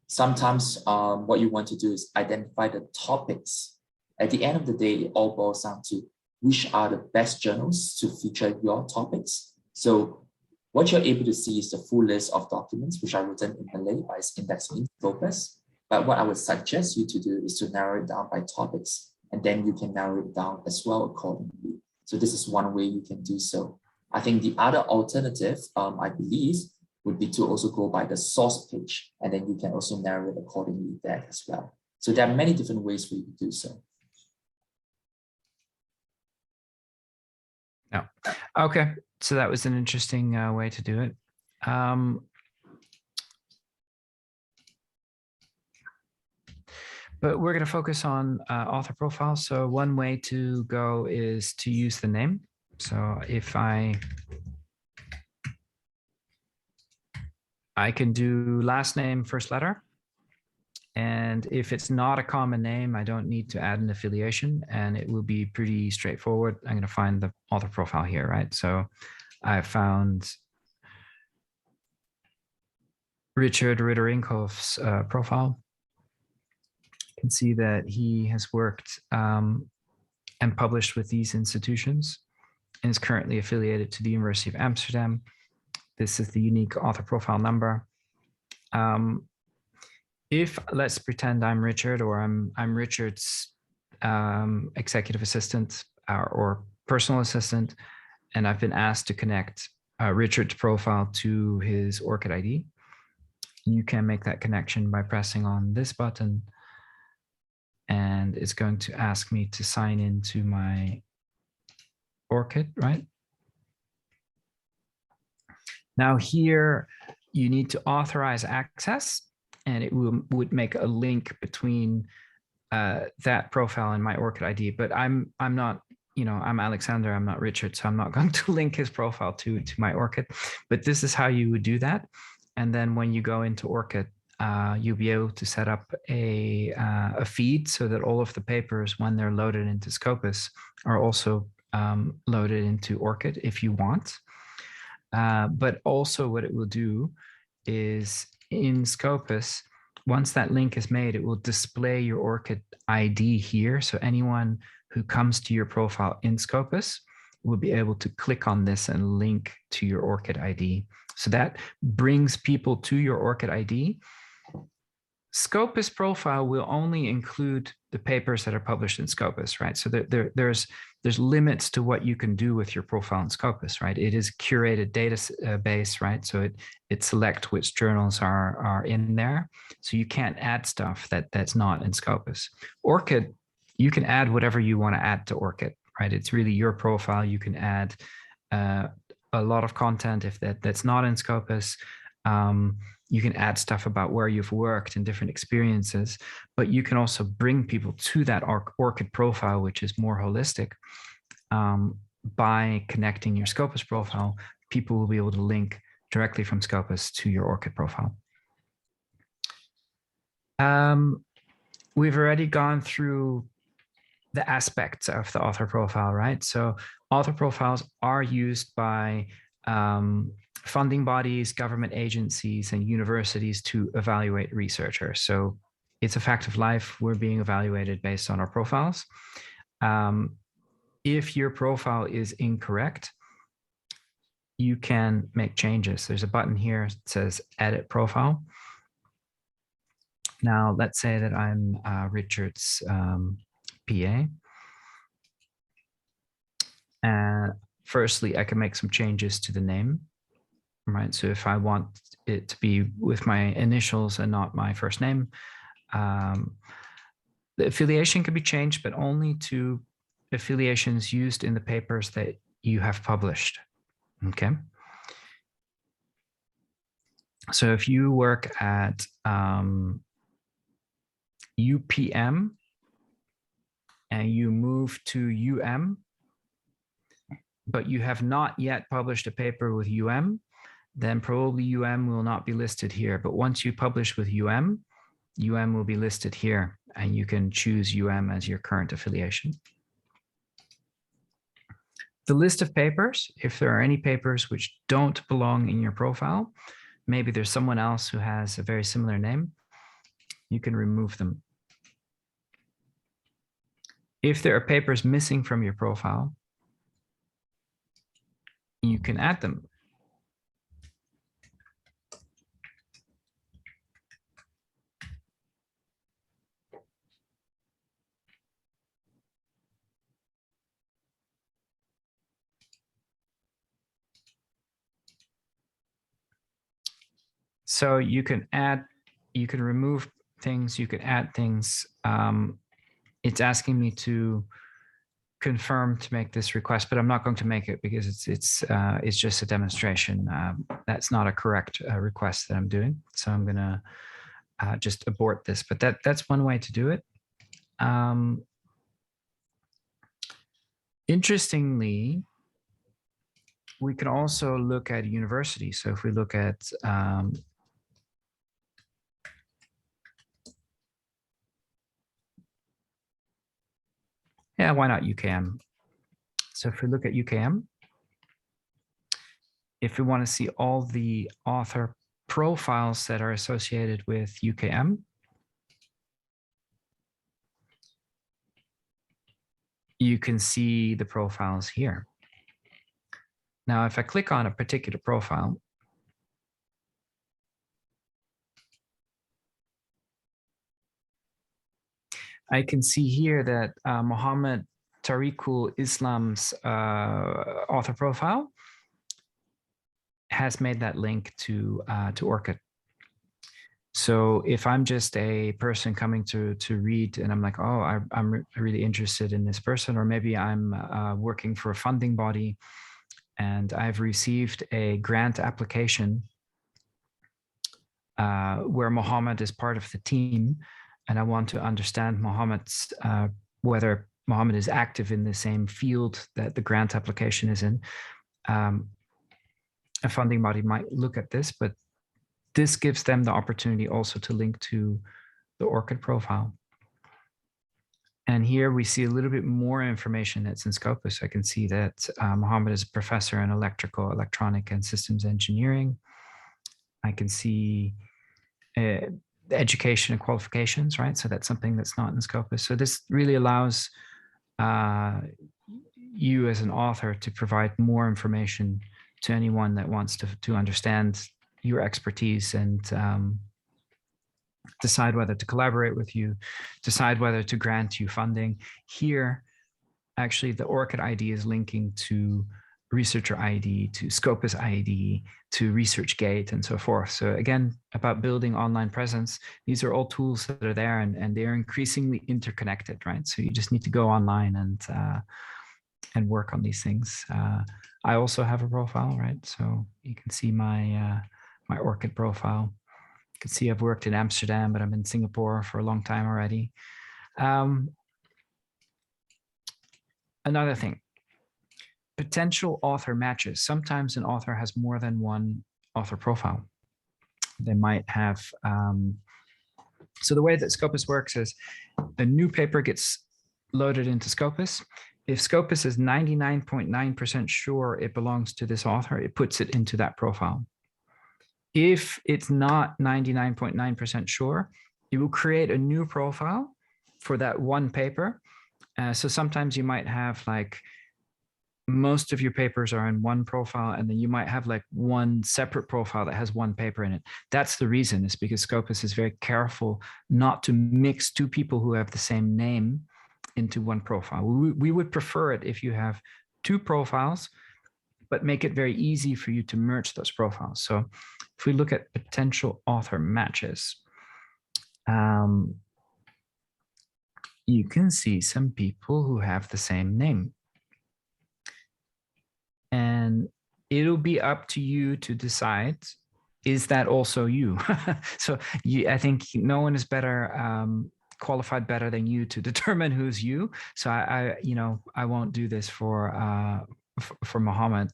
Sometimes what you want to do is identify the topics. At the end of the day, it all boils down to which are the best journals to feature your topics. So what you're able to see is the full list of documents which are written in Malay by its index in Scopus. But what I would suggest you to do is to narrow it down by topics, and then you can narrow it down as well accordingly. So this is one way you can do so. I think the other alternative, I believe, would be to also go by the source page, and then you can also narrow it accordingly there as well. So there are many different ways for you to do so. No. Okay, so that was an interesting way to do it. But we're going to focus on author profiles. So one way to go is to use the name. So if I I can do last name, first letter. And if it's not a common name, I don't need to add an affiliation, and it will be pretty straightforward. I'm going to find the author profile here, right? So I found Richard Ritter-Inkhofe's profile. You can see that he has worked and published with these institutions and is currently affiliated to the University of Amsterdam. This is the unique author profile number. If let's pretend I'm Richard, or I'm Richard's executive assistant or personal assistant, and I've been asked to connect Richard's profile to his ORCID ID, you can make that connection by pressing on this button, and it's going to ask me to sign into my ORCID, right? Now here, you need to authorize access, and it would make a link between that profile and my ORCID ID. But I'm not, I'm Alexander, I'm not Richard, so I'm not going to link his profile to my ORCID. But this is how you would do that. And then when you go into ORCID, you'll be able to set up a feed so that all of the papers, when they're loaded into Scopus, are also loaded into ORCID if you want. But also what it will do is in Scopus, once that link is made, it will display your ORCID ID here. So anyone who comes to your profile in Scopus will be able to click on this and link to your ORCID ID. So that brings people to your ORCID ID. Scopus profile will only include the papers that are published in Scopus, right? So there's limits to what you can do with your profile in Scopus, right? It is curated database, right? So it selects which journals are in there. So you can't add stuff that's not in Scopus. ORCID, you can add whatever you want to add to ORCID, right? It's really your profile. You can add a lot of content if that's not in Scopus. You can add stuff about where you've worked and different experiences, but you can also bring people to that ORCID profile, which is more holistic. By connecting your Scopus profile, people will be able to link directly from Scopus to your ORCID profile. We've already gone through the aspects of the author profile, right? So author profiles are used by funding bodies, government agencies, and universities to evaluate researchers. So it's a fact of life. We're being evaluated based on our profiles. If your profile is incorrect, you can make changes. There's a button here that says edit profile. Now, let's say that I'm Richard's PA. And firstly, I can make some changes to the name. Right, so if I want it to be with my initials and not my first name, the affiliation can be changed, but only to affiliations used in the papers that you have published. Okay. So if you work at UPM and you move to UM, but you have not yet published a paper with UM, then probably UM will not be listed here. But once you publish with UM will be listed here, and you can choose UM as your current affiliation. The list of papers, if there are any papers which don't belong in your profile, maybe there's someone else who has a very similar name, you can remove them. If there are papers missing from your profile, you can add them. So you can add, you can remove things, you can add things. It's asking me to confirm to make this request, but I'm not going to make it because it's just a demonstration. That's not a correct request that I'm doing. So I'm gonna just abort this, but that's one way to do it. Interestingly, we can also look at universities. So if we look at Yeah, why not UKM? So if we look at UKM, if we want to see all the author profiles that are associated with UKM, you can see the profiles here. Now, if I click on a particular profile, I can see here that Mohammed Tariqul Islam's author profile has made that link to ORCID. So if I'm just a person coming to read and I'm like, oh, I'm really interested in this person, or maybe I'm working for a funding body and I've received a grant application where Mohammed is part of the team, and I want to understand Mohammed's whether Mohammed is active in the same field that the grant application is in. A funding body might look at this, but this gives them the opportunity also to link to the ORCID profile. And here we see a little bit more information that's in Scopus. I can see that Mohammed is a professor in electrical, electronic, and systems engineering. I can see the education and qualifications, right? So that's something that's not in Scopus. So this really allows you as an author to provide more information to anyone that wants to understand your expertise and decide whether to collaborate with you, decide whether to grant you funding. Here, actually, the ORCID ID is linking to Researcher ID, to Scopus ID, to ResearchGate, and so forth. So again, about building online presence, these are all tools that are there, and they're increasingly interconnected, right? So you just need to go online and work on these things. I also have a profile, right? So you can see my my ORCID profile. You can see I've worked in Amsterdam, but I'm in Singapore for a long time already. Another thing, potential author matches. Sometimes an author has more than one author profile. They might have, so the way that Scopus works is a new paper gets loaded into Scopus. If Scopus is 99.9% sure it belongs to this author, it puts it into that profile. If it's not 99.9% sure, it will create a new profile for that one paper. So sometimes you might have like most of your papers are in one profile, and then you might have like one separate profile that has one paper in it. That's the reason, is because Scopus is very careful not to mix two people who have the same name into one profile. We would prefer it if you have two profiles, but make it very easy for you to merge those profiles. So if we look at potential author matches, you can see some people who have the same name. And it'll be up to you to decide, is that also you? So I think no one is better qualified better than you to determine who's you. So I won't do this for Mohammed.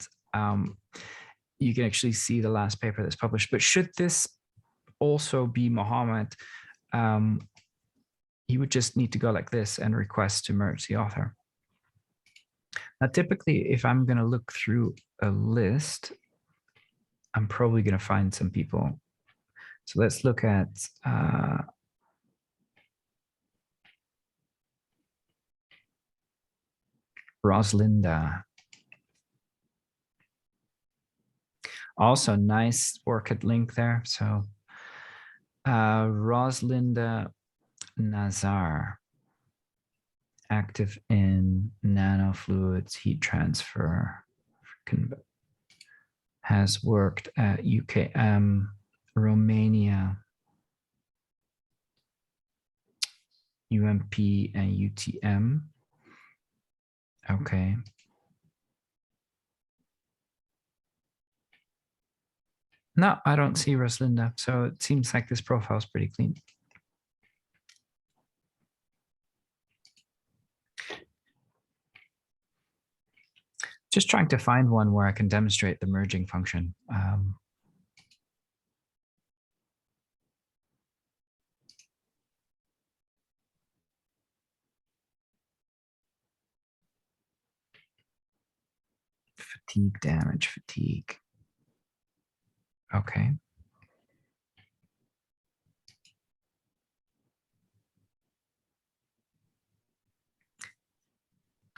You can actually see the last paper that's published. But should this also be Mohammed, you would just need to go like this and request to merge the author. Now, typically, if I'm going to look through a list, I'm probably going to find some people. So let's look at Roslinda. Also, nice ORCID link there. So Roslinda Nazar, active in nanofluids, heat transfer, has worked at UKM, Romania, UMP, and UTM. Okay. No, I don't see Roslinda. So it seems like this profile is pretty clean. Just trying to find one where I can demonstrate the merging function. Fatigue, damage, fatigue. Okay.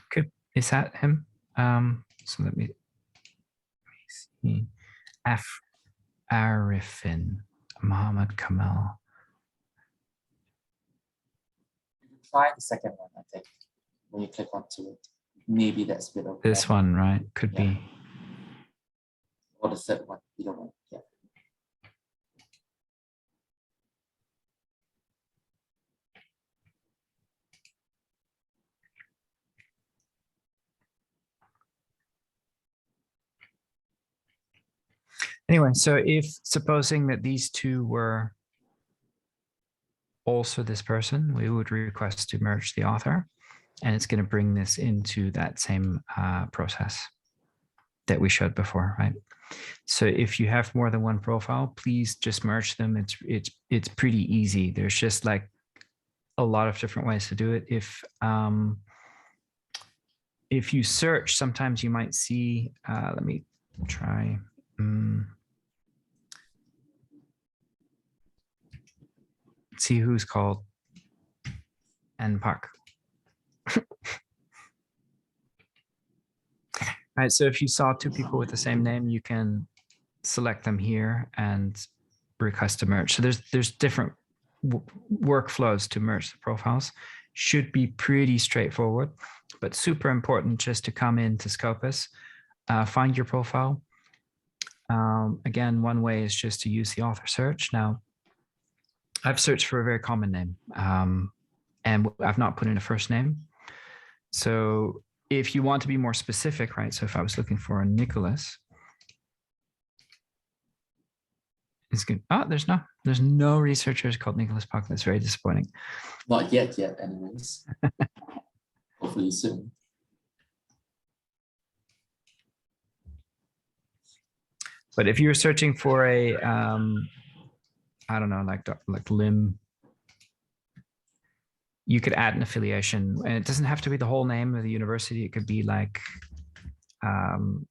Good. Is that him? So let me see. Arifin, Muhammad Kamal. Try the second one, I think. When you click onto it, maybe that's a bit of This one, right? Could Yeah. be. Or the third one, either one. Yeah. Anyway, so if supposing that these two were also this person, we would request to merge the author, and it's going to bring this into that same process that we showed before, right? So if you have more than one profile, please just merge them. It's pretty easy. There's just like a lot of different ways to do it. If you search, sometimes you might see. Let me try. See who's called NPAC. All right, so if you saw two people with the same name, you can select them here and request to merge. So there's different workflows to merge the profiles. Should be pretty straightforward, but super important just to come into Scopus, find your profile. Again, one way is just to use the author search. Now, I've searched for a very common name, and I've not put in a first name. So if you want to be more specific, right? So if I was looking for a Nicholas, it's good. Oh, there's no researchers called Nicholas Puck. That's very disappointing. Not yet, anyways. Hopefully soon. But if you're searching for a, I don't know, like Lim, you could add an affiliation, and it doesn't have to be the whole name of the university. It could be like the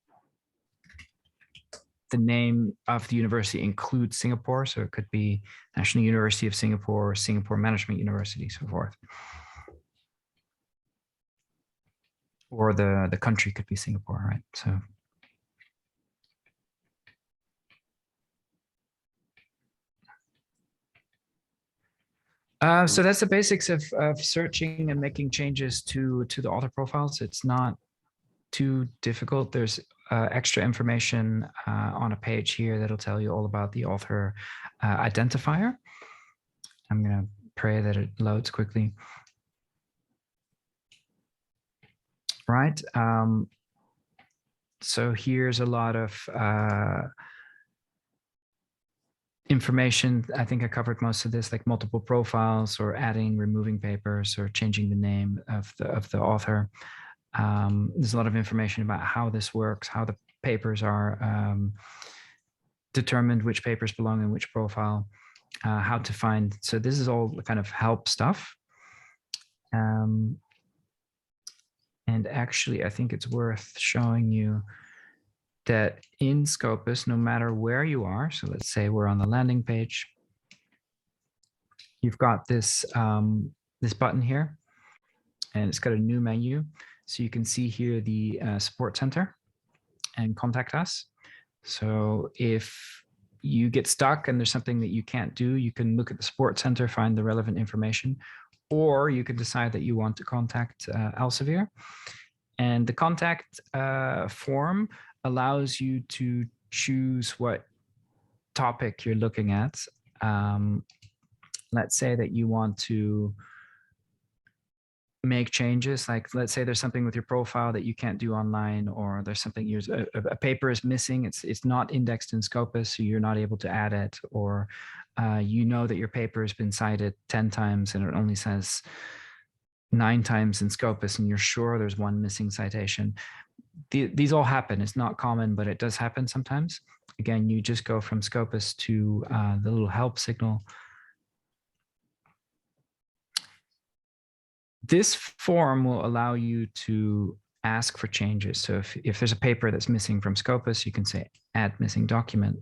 name of the university includes Singapore. So it could be National University of Singapore, Singapore Management University, so forth. Or the country could be Singapore, right? So that's the basics of searching and making changes to the author profiles. It's not too difficult. There's extra information on a page here that'll tell you all about the author identifier. I'm going to pray that it loads quickly. Right. So here's a lot of information. I think I covered most of this, like multiple profiles or adding, removing papers or changing the name of the author. There's a lot of information about how this works, how the papers are determined, which papers belong in which profile, how to find. So this is all kind of help stuff. And actually, I think it's worth showing you that in Scopus, no matter where you are, so let's say we're on the landing page, you've got this, this button here, and it's got a new menu. So you can see here the support center and contact us. So if you get stuck and there's something that you can't do, you can look at the support center, find the relevant information, or you can decide that you want to contact Elsevier. And the contact form allows you to choose what topic you're looking at. Let's say that you want to make changes, like let's say there's something with your profile that you can't do online, or there's something, a paper is missing, it's not indexed in Scopus, so you're not able to add it, or you know that your paper has been cited 10 times and it only says 9 times in Scopus, and you're sure there's one missing citation. These all happen. It's not common, but it does happen sometimes. Again, you just go from Scopus to the little help signal. This form will allow you to ask for changes. So if there's a paper that's missing from Scopus, you can say add missing document.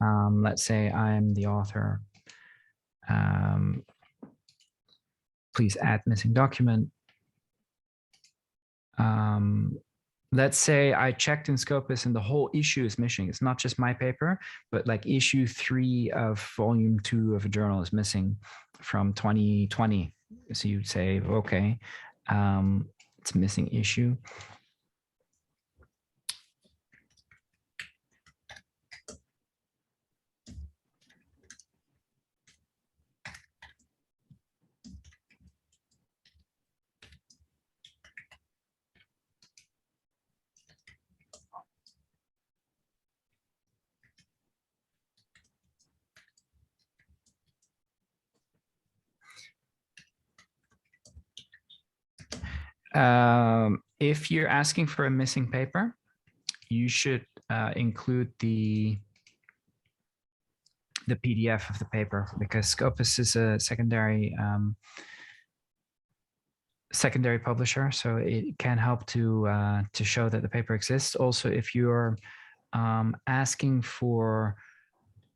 Let's say I'm the author. Please add missing document. Let's say I checked in Scopus and the whole issue is missing. It's not just my paper, but like issue 3 of volume 2 of a journal is missing from 2020. So you'd say, okay, it's a missing issue. If you're asking for a missing paper, you should include the PDF of the paper, because Scopus is a secondary publisher, so it can help to show that the paper exists. Also, if you're asking for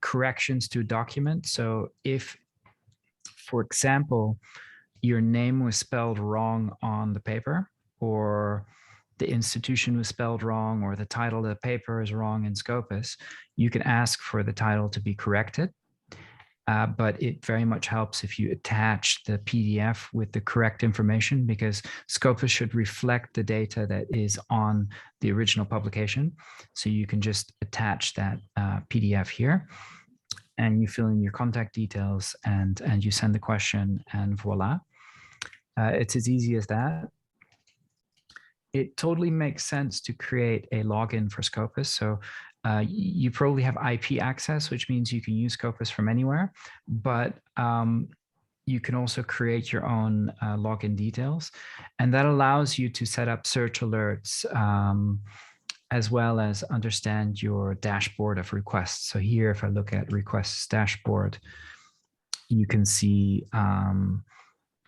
corrections to a document, so if, for example, your name was spelled wrong on the paper, or the institution was spelled wrong, or the title of the paper is wrong in Scopus, you can ask for the title to be corrected. But it very much helps if you attach the PDF with the correct information, because Scopus should reflect the data that is on the original publication. So you can just attach that PDF here, and you fill in your contact details, and you send the question, and voila. It's as easy as that. It totally makes sense to create a login for Scopus. So you probably have IP access, which means you can use Scopus from anywhere, but you can also create your own login details. And that allows you to set up search alerts, as well as understand your dashboard of requests. So here, if I look at requests dashboard, you can see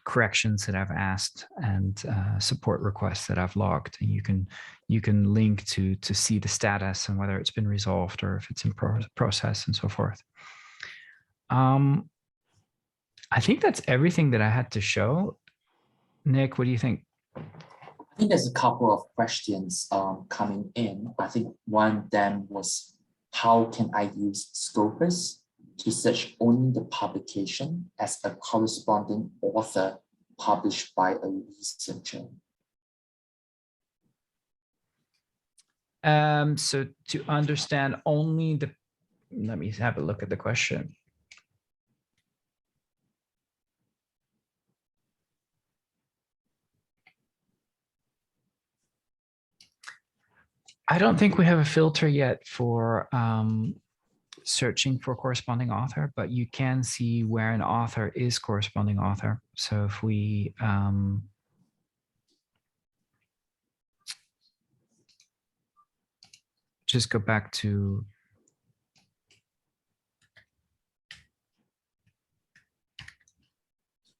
corrections that I've asked and support requests that I've logged, and you can link to see the status and whether it's been resolved or if it's in process and so forth. I think that's everything that I had to show. Nick, what do you think? I think there's a couple of questions coming in. I think one of them was, how can I use Scopus to search only the publication as a corresponding author published by a researcher? So to understand only the, let me have a look at the question. I don't think we have a filter yet for searching for corresponding author, but you can see where an author is corresponding author. So if we just go back to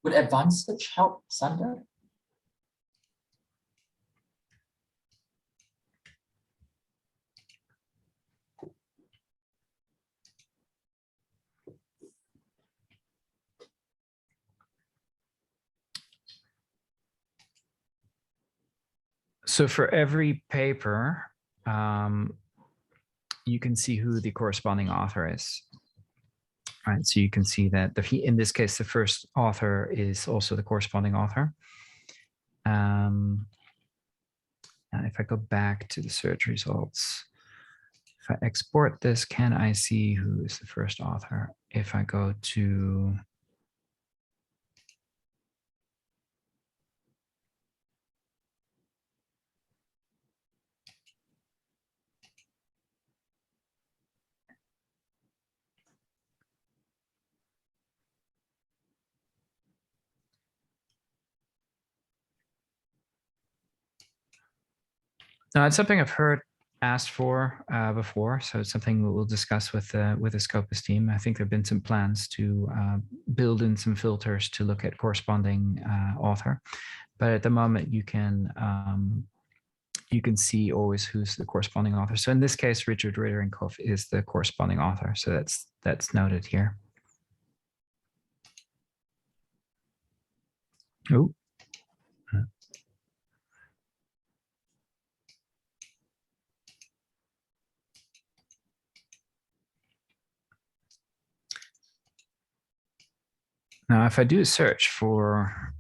Would advanced search help, Sander? so for every paper, you can see who the corresponding author is. Right, so you can see that in this case, the first author is also the corresponding author. And if I go back to the search results, if I export this, can I see who is the first author? If I go to now, it's something I've heard asked for before, so it's something we'll discuss with the Scopus team. I think there've been some plans to build in some filters to look at corresponding author, but at the moment you can you can see always who's the corresponding author. So in this case, Richard Ridderinghoff is the corresponding author. So that's noted here. Oh. Now, if I do a search for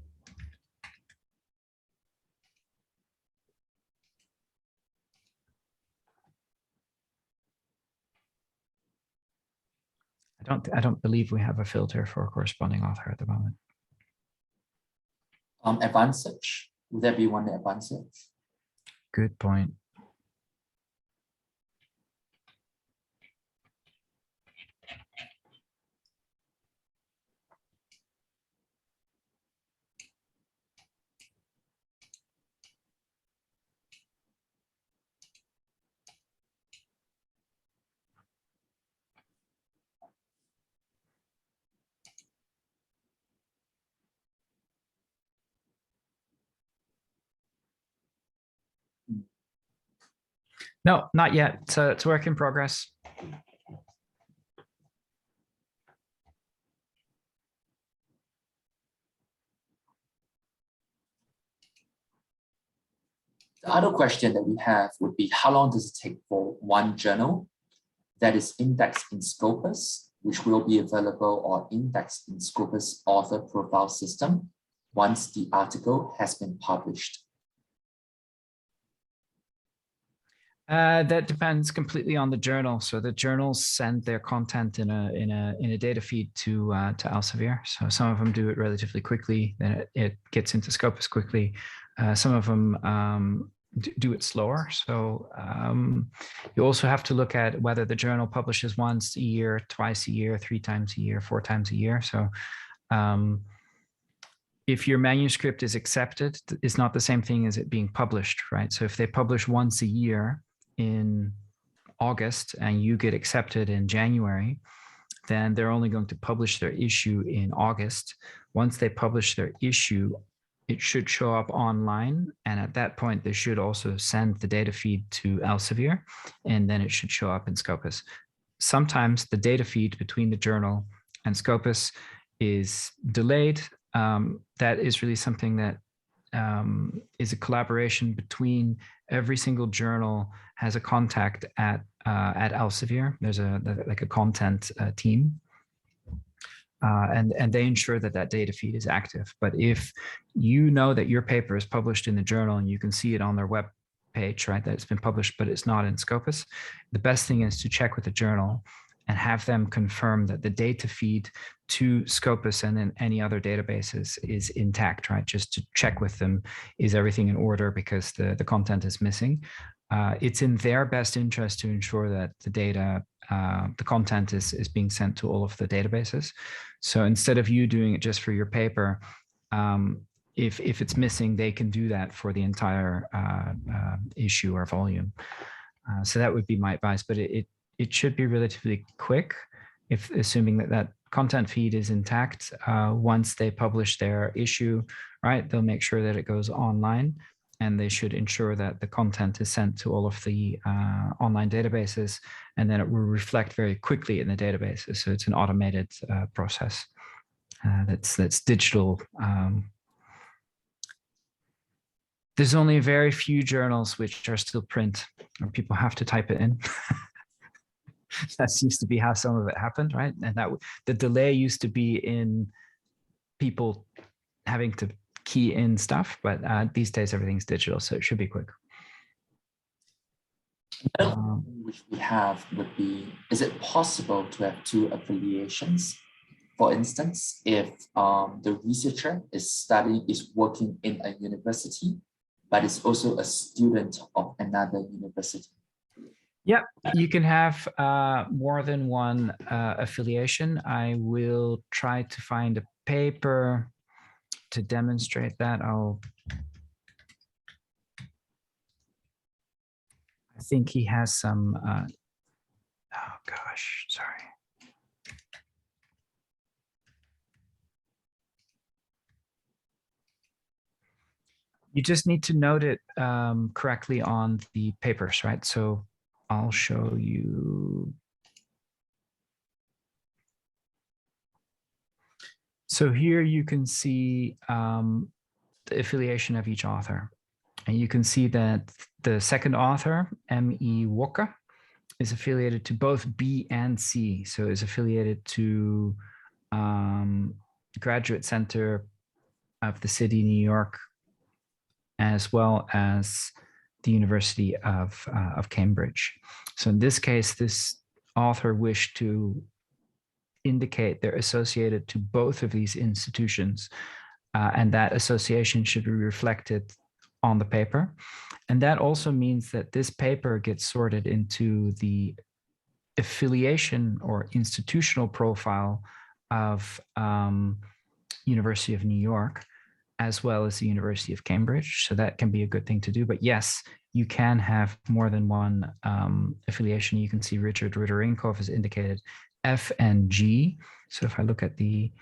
I don't believe we have a filter for a corresponding author at the moment. Advanced search. Would there be one advanced search? Good point. No, not yet. So it's work in progress. The other question that we have would be, how long does it take for one journal that is indexed in Scopus, which will be available or indexed in Scopus author profile system once the article has been published? That depends completely on the journal. So the journals send their content in a data feed to Elsevier. So some of them do it relatively quickly, then it gets into Scopus quickly. Some of them do it slower. So you also have to look at whether the journal publishes once a year, twice a year, 3 times a year, 4 times a year. So if your manuscript is accepted, it's not the same thing as it being published, right? So if they publish once a year in August and you get accepted in January, then they're only going to publish their issue in August. Once they publish their issue, it should show up online. And at that point, they should also send the data feed to Elsevier, and then it should show up in Scopus. Sometimes the data feed between the journal and Scopus is delayed. That is really something that is a collaboration between every single journal has a contact at Elsevier. There's like a content team. And they ensure that that data feed is active. But if you know that your paper is published in the journal and you can see it on their web page, right, that it's been published, but it's not in Scopus, the best thing is to check with the journal and have them confirm that the data feed to Scopus and then any other databases is intact, right? Just to check with them, is everything in order, because the content is missing. It's in their best interest to ensure that the data, the content is being sent to all of the databases. So instead of you doing it just for your paper, if it's missing, they can do that for the entire issue or volume. So that would be my advice, but it should be relatively quick, if assuming that content feed is intact. Once they publish their issue, right, they'll make sure that it goes online, and they should ensure that the content is sent to all of the online databases, and then it will reflect very quickly in the databases. So it's an automated process that's digital. There's only very few journals which are still print, or people have to type it in. That seems to be how some of it happened, right? And that the delay used to be in people having to key in stuff, but these days everything's digital, so it should be quick. Which we have would be, is it possible to have 2 affiliations? For instance, if the researcher is working in a university, but is also a student of another university. Yeah, you can have more than one affiliation. I will try to find a paper to demonstrate that. I think he has some, oh gosh, sorry. You just need to note it correctly on the papers, right? So I'll show you. So here you can see the affiliation of each author. And you can see that the second author, M.E. Walker, is affiliated to both B and C. So is affiliated to Graduate Center of the City of New York, as well as the University of Cambridge. So in this case, this author wished to indicate they're associated to both of these institutions, and that association should be reflected on the paper. And that also means that this paper gets sorted into the affiliation or institutional profile of University of New York, as well as the University of Cambridge. So that can be a good thing to do. But yes, you can have more than one affiliation. You can see Richard Riderinkov is indicated F and G. So if I look at the,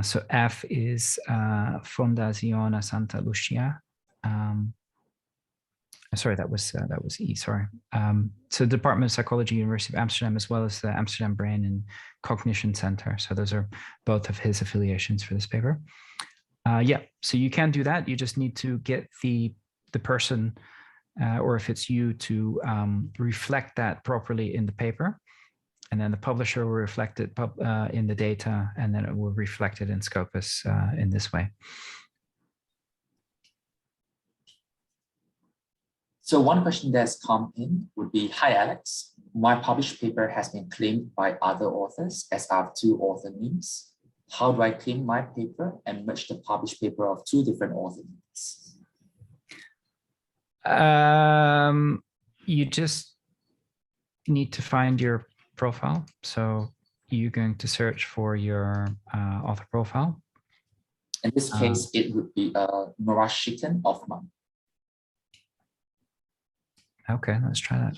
so F is Fondazione Santa Lucia. Sorry, that was E, sorry. So the Department of Psychology, University of Amsterdam, as well as the Amsterdam Brain and Cognition Center. So those are both of his affiliations for this paper. Yeah, so you can do that. You just need to get the person, or if it's you, to reflect that properly in the paper. And then the publisher will reflect it in the data, and then it will reflect it in Scopus in this way. So one question that's come in would be, hi Alex, my published paper has been claimed by other authors as I have two author names. How do I claim my paper and merge the published paper of two different author names? You just need to find your profile. So you're going to search for your author profile. In this case, it would be Norashikan Offman. Okay, let's try that.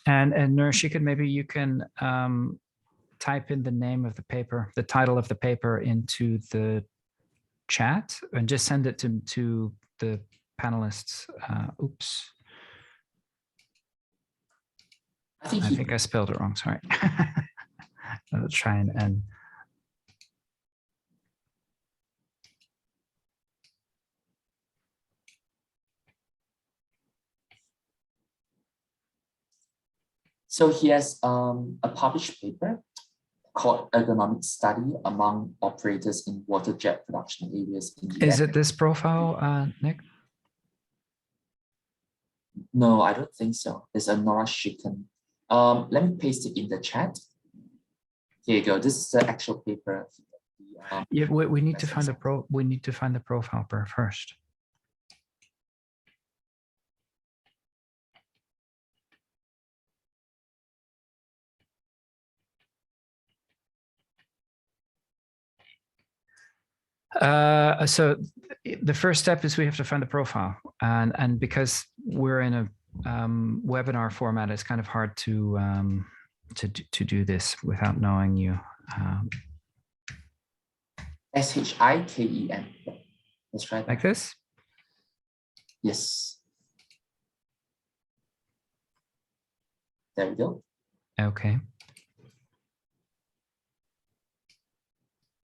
And Nurshikhan, maybe you can type in the name of the paper, the title of the paper into the chat, and just send it to the panelists. Oops. I think I spelled it wrong, sorry. I'll try and So he has a published paper called Ergonomic Study Among Operators in Water Jet Production Areas. Is it this profile, Nick? No, I don't think so. It's a Norashikan. Let me paste it in the chat. Here you go. This is the actual paper. Yeah, we need to find the profile first. So the first step is we have to find the profile, and because we're in a webinar format, it's kind of hard to do this without knowing you. S-H-I-K-E-N. Let's try that. Like this? Yes. There we go. Okay.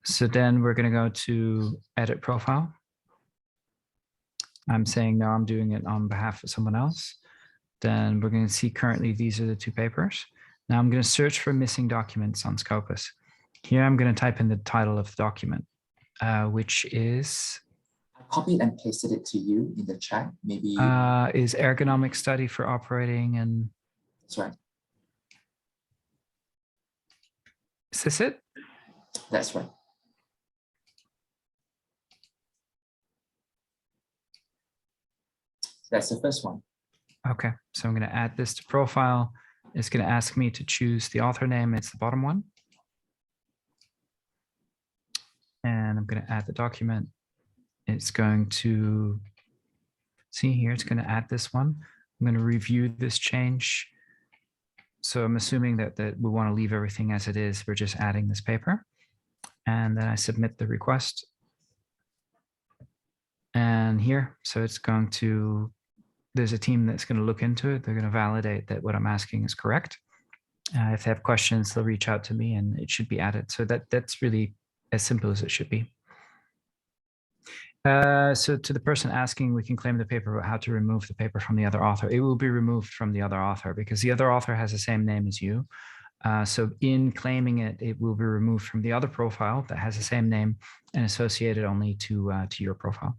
So then we're going to go to edit profile. I'm saying no, I'm doing it on behalf of someone else. Then we're going to see currently these are the two papers. Now I'm going to search for missing documents on Scopus. Here I'm going to type in the title of the document, which is... I copied and pasted it to you in the chat. Maybe... is ergonomic study for operating and... That's right. Is this it? That's right. That's the first one. Okay, so I'm going to add this to profile. It's going to ask me to choose the author name. It's the bottom one. And I'm going to add the document. it's going to see here, it's going to add this one. I'm going to review this change. So I'm assuming that we want to leave everything as it is. We're just adding this paper. And then I submit the request. And here, so it's going to, there's a team that's going to look into it. They're going to validate that what I'm asking is correct. If they have questions, they'll reach out to me and it should be added. So that's really as simple as it should be. So to the person asking, we can claim the paper about how to remove the paper from the other author. It will be removed from the other author because the other author has the same name as you. So in claiming it, it will be removed from the other profile that has the same name and associated only to your profile.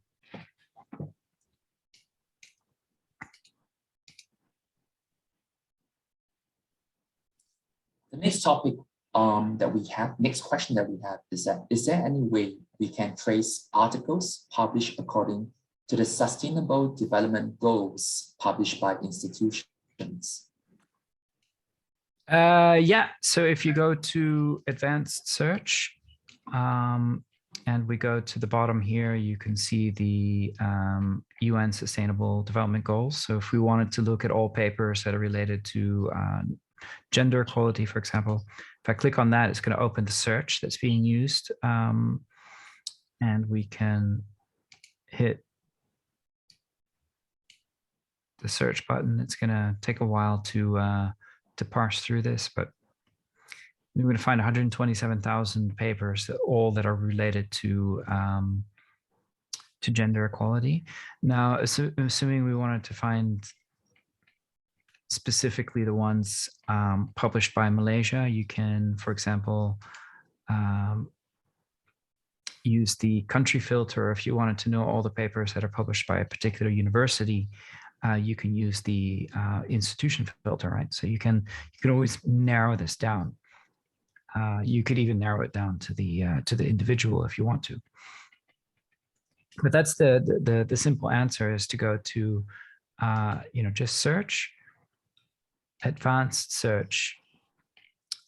The next topic next question that we have is that, is there any way we can trace articles published according to the Sustainable Development Goals published by institutions? Yeah, so if you go to advanced search and we go to the bottom here, you can see the UN Sustainable Development Goals. So if we wanted to look at all papers that are related to gender equality, for example, if I click on that, it's going to open the search that's being used. And we can hit the search button. It's going to take a while to parse through this, but we're going to find 127,000 papers that are related to gender equality. Now, assuming we wanted to find specifically the ones published by Malaysia, you can, for example, use the country filter. If you wanted to know all the papers that are published by a particular university, you can use the institution filter, right? So you can always narrow this down. You could even narrow it down to the individual if you want to. But that's the simple answer, is to go to just search, advanced search,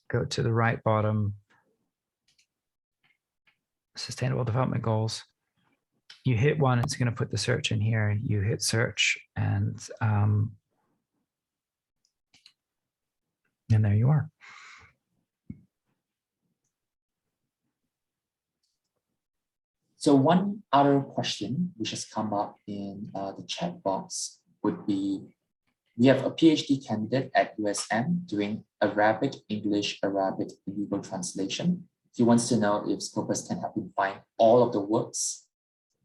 go to the right bottom, Sustainable Development Goals. You hit one, it's going to put the search in here. You hit search, and there you are. So one other question which has come up in the chat box would be, we have a PhD candidate at USM doing Arabic, English, Arabic legal translation. He wants to know if Scopus can help him find all of the works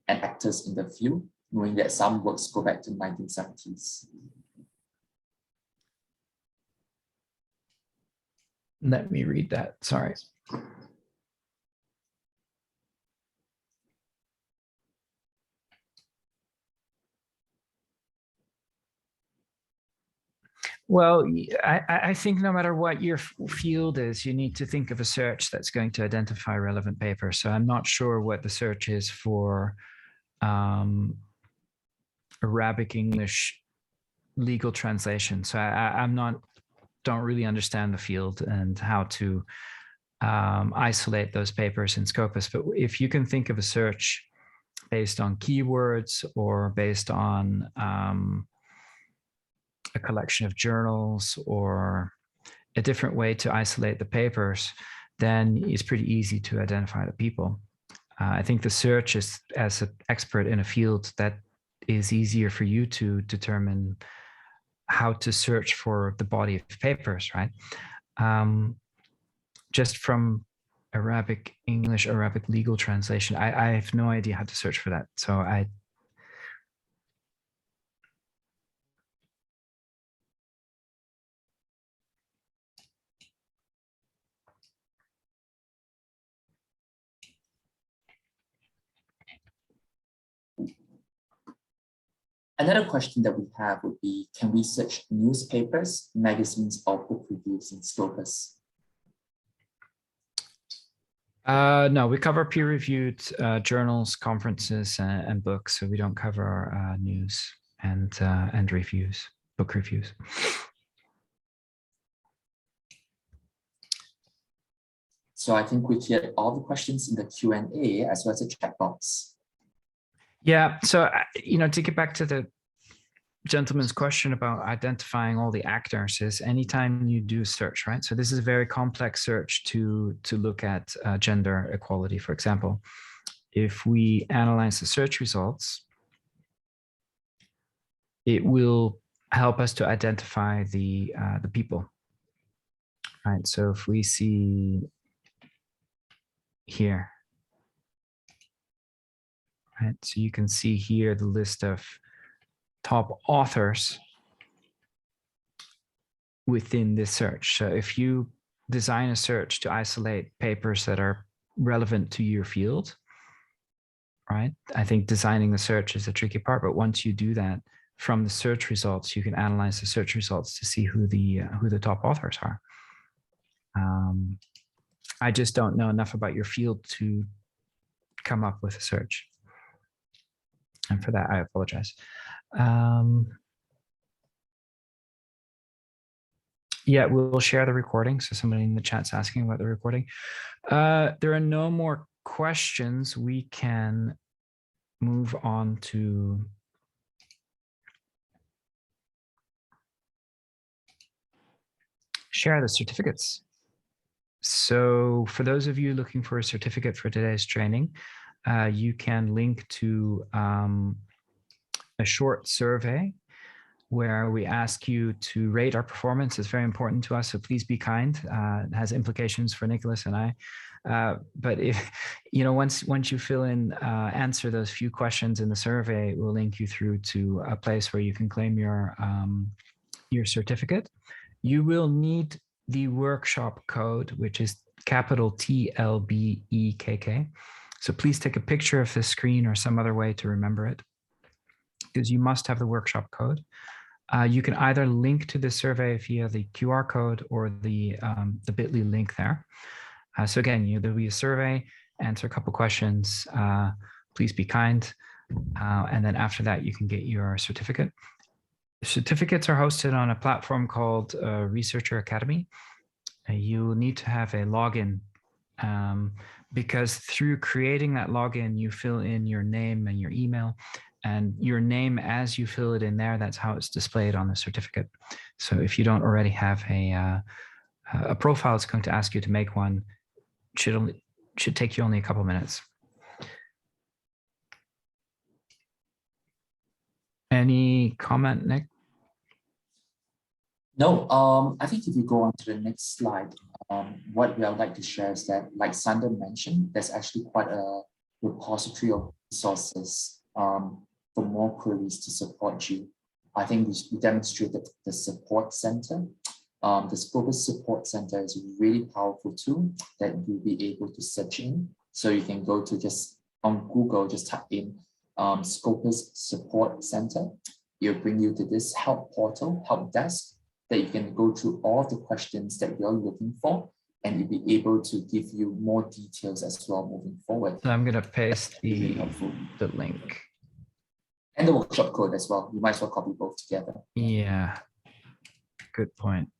and actors in the field, knowing that some works go back to the 1970s. Let me read that, sorry. Well, I think no matter what your field is, you need to think of a search that's going to identify relevant papers. So I'm not sure what the search is for Arabic English legal translation. So don't really understand the field and how to isolate those papers in Scopus. But if you can think of a search based on keywords or based on a collection of journals or a different way to isolate the papers, then it's pretty easy to identify the people. I think the search is, as an expert in a field, that is easier for you to determine how to search for the body of papers, right? Just from Arabic English, Arabic legal translation, I have no idea how to search for that. So Another question that we have would be, can we search newspapers, magazines, or book reviews in Scopus? No, we cover peer-reviewed journals, conferences, and books. So we don't cover news and reviews, book reviews. So I think we cleared all the questions in the Q&A as well as the chat box. Yeah. So, to get back to the gentleman's question about identifying all the actors, is anytime you do a search, right? So this is a very complex search to look at gender equality, for example. If we analyze the search results, it will help us to identify the people, right? So if we see here, right? So you can see here the list of top authors within this search. So if you design a search to isolate papers that are relevant to your field, right? I think designing the search is a tricky part, but once you do that, from the search results, you can analyze the search results to see who the top authors are. I just don't know enough about your field to come up with a search. And for that, I apologize. Yeah, we'll share the recording. So somebody in the chat's asking about the recording. There are no more questions. We can move on to share the certificates. So for those of you looking for a certificate for today's training, you can link to a short survey where we ask you to rate our performance. It's very important to us, so please be kind. It has implications for Nicholas and I. But if once you fill in, answer those few questions in the survey, we'll link you through to a place where you can claim your certificate. You will need the workshop code, which is capital TLBEKK. So please take a picture of this screen or some other way to remember it, because you must have the workshop code. You can either link to the survey via the QR code or the bit.ly link there. So again, there'll be a survey, answer a couple questions, please be kind. And then after that, you can get your certificate. Certificates are hosted on a platform called Researcher Academy. You need to have a login, because through creating that login, you fill in your name and your email. And your name, as you fill it in there, that's how it's displayed on the certificate. So if you don't already have a profile, it's going to ask you to make one. Should take you only a couple minutes. Any comment, Nick? No, I think if you go on to the next slide, what we would like to share is that, like Sander mentioned, there's actually quite a repository of resources for more queries to support you. I think we demonstrated the support center. The Scopus support center is a really powerful tool that you'll be able to search in. So you can go to just on Google, just type in Scopus support center. It'll bring you to this help portal, help desk, that you can go through all the questions that you're looking for, and you'll be able to give you more details as well moving forward. So I'm going to paste Really the link. And the workshop code as well. You might as well copy both together. Yeah, good point.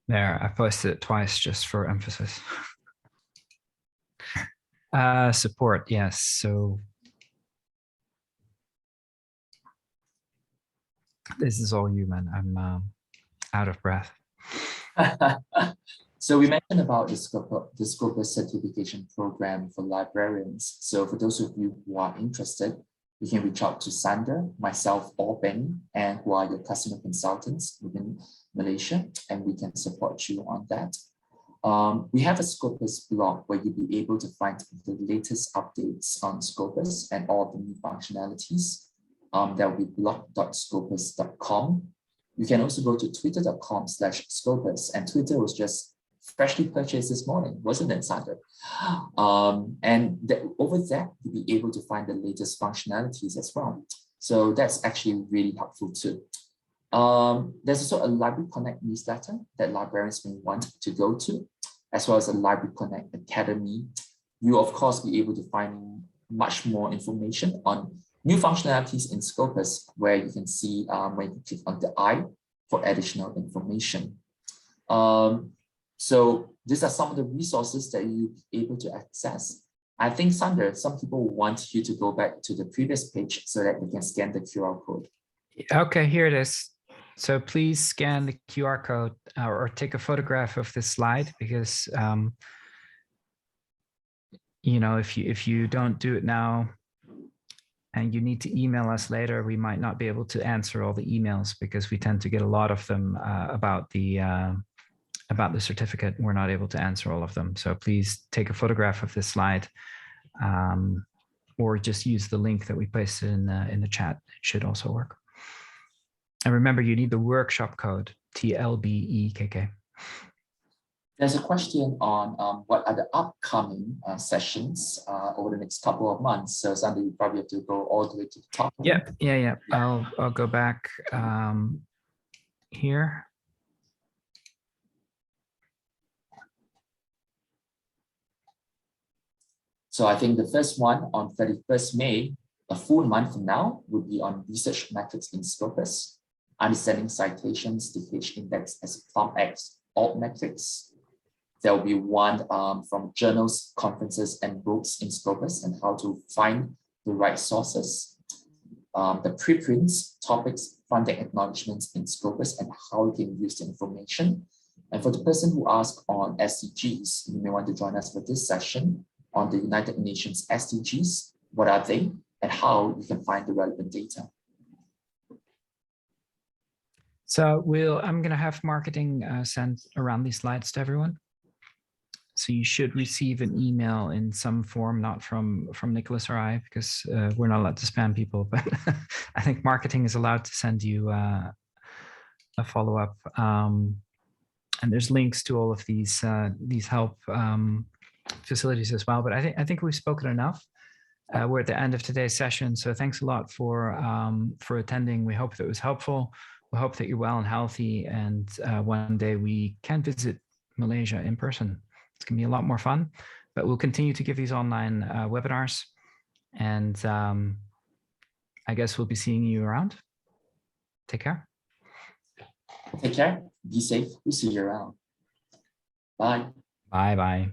There, I posted it twice just for emphasis. Support, yes. So this is all you, man. I'm out of breath. So we mentioned about the Scopus certification program for librarians. So for those of you who are interested, you can reach out to Sander, myself, or Benny, and who are your customer consultants within Malaysia, and we can support you on that. We have a Scopus blog where you'll be able to find the latest updates on Scopus and all the new functionalities. That will be blog.scopus.com. You can also go to twitter.com/Scopus, and Twitter was just freshly purchased this morning, wasn't it, Sander? Over there, you'll be able to find the latest functionalities as well. So that's actually really helpful too. There's also a Library Connect newsletter that librarians may want to go to, as well as a Library Connect Academy. You'll of course be able to find much more information on new functionalities in Scopus, where you can see when you click on the I for additional information. So these are some of the resources that you'll be able to access. I think, Sander, some people want you to go back to the previous page so that they can scan the QR code. Okay, here it is. So please scan the QR code or take a photograph of this slide, because you know, if you don't do it now and you need to email us later, we might not be able to answer all the emails, because we tend to get a lot of them about the certificate. We're not able to answer all of them. So please take a photograph of this slide, or just use the link that we pasted in the chat. It should also work. And remember, you need the workshop code, TLBEKK. There's a question on what are the upcoming sessions over the next couple of months. So Sander, you probably have to go all the way to the top. Yeah. I'll go back here. So I think the first one on 31st May, a full month from now, would be on research methods in Scopus, understanding citations, the H index as PlumX alt metrics. There will be one from journals, conferences, and books in Scopus and how to find the right sources. The preprints, topics, funding acknowledgements in Scopus, and how you can use the information. And for the person who asked on SDGs, you may want to join us for this session on the United Nations SDGs. What are they and how you can find the relevant data? So I'm going to have marketing send around these slides to everyone. So you should receive an email in some form, not from Nicholas or I, because we're not allowed to spam people, but I think marketing is allowed to send you a follow-up. And there's links to all of these help facilities as well. But I think we've spoken enough. We're at the end of today's session, so thanks a lot for attending. We hope that it was helpful. We hope that you're well and healthy, and one day we can visit Malaysia in person. It's gonna be a lot more fun, but we'll continue to give these online webinars, and I guess we'll be seeing you around. Take care. Take care. Be safe. We'll see you around. Bye. Bye.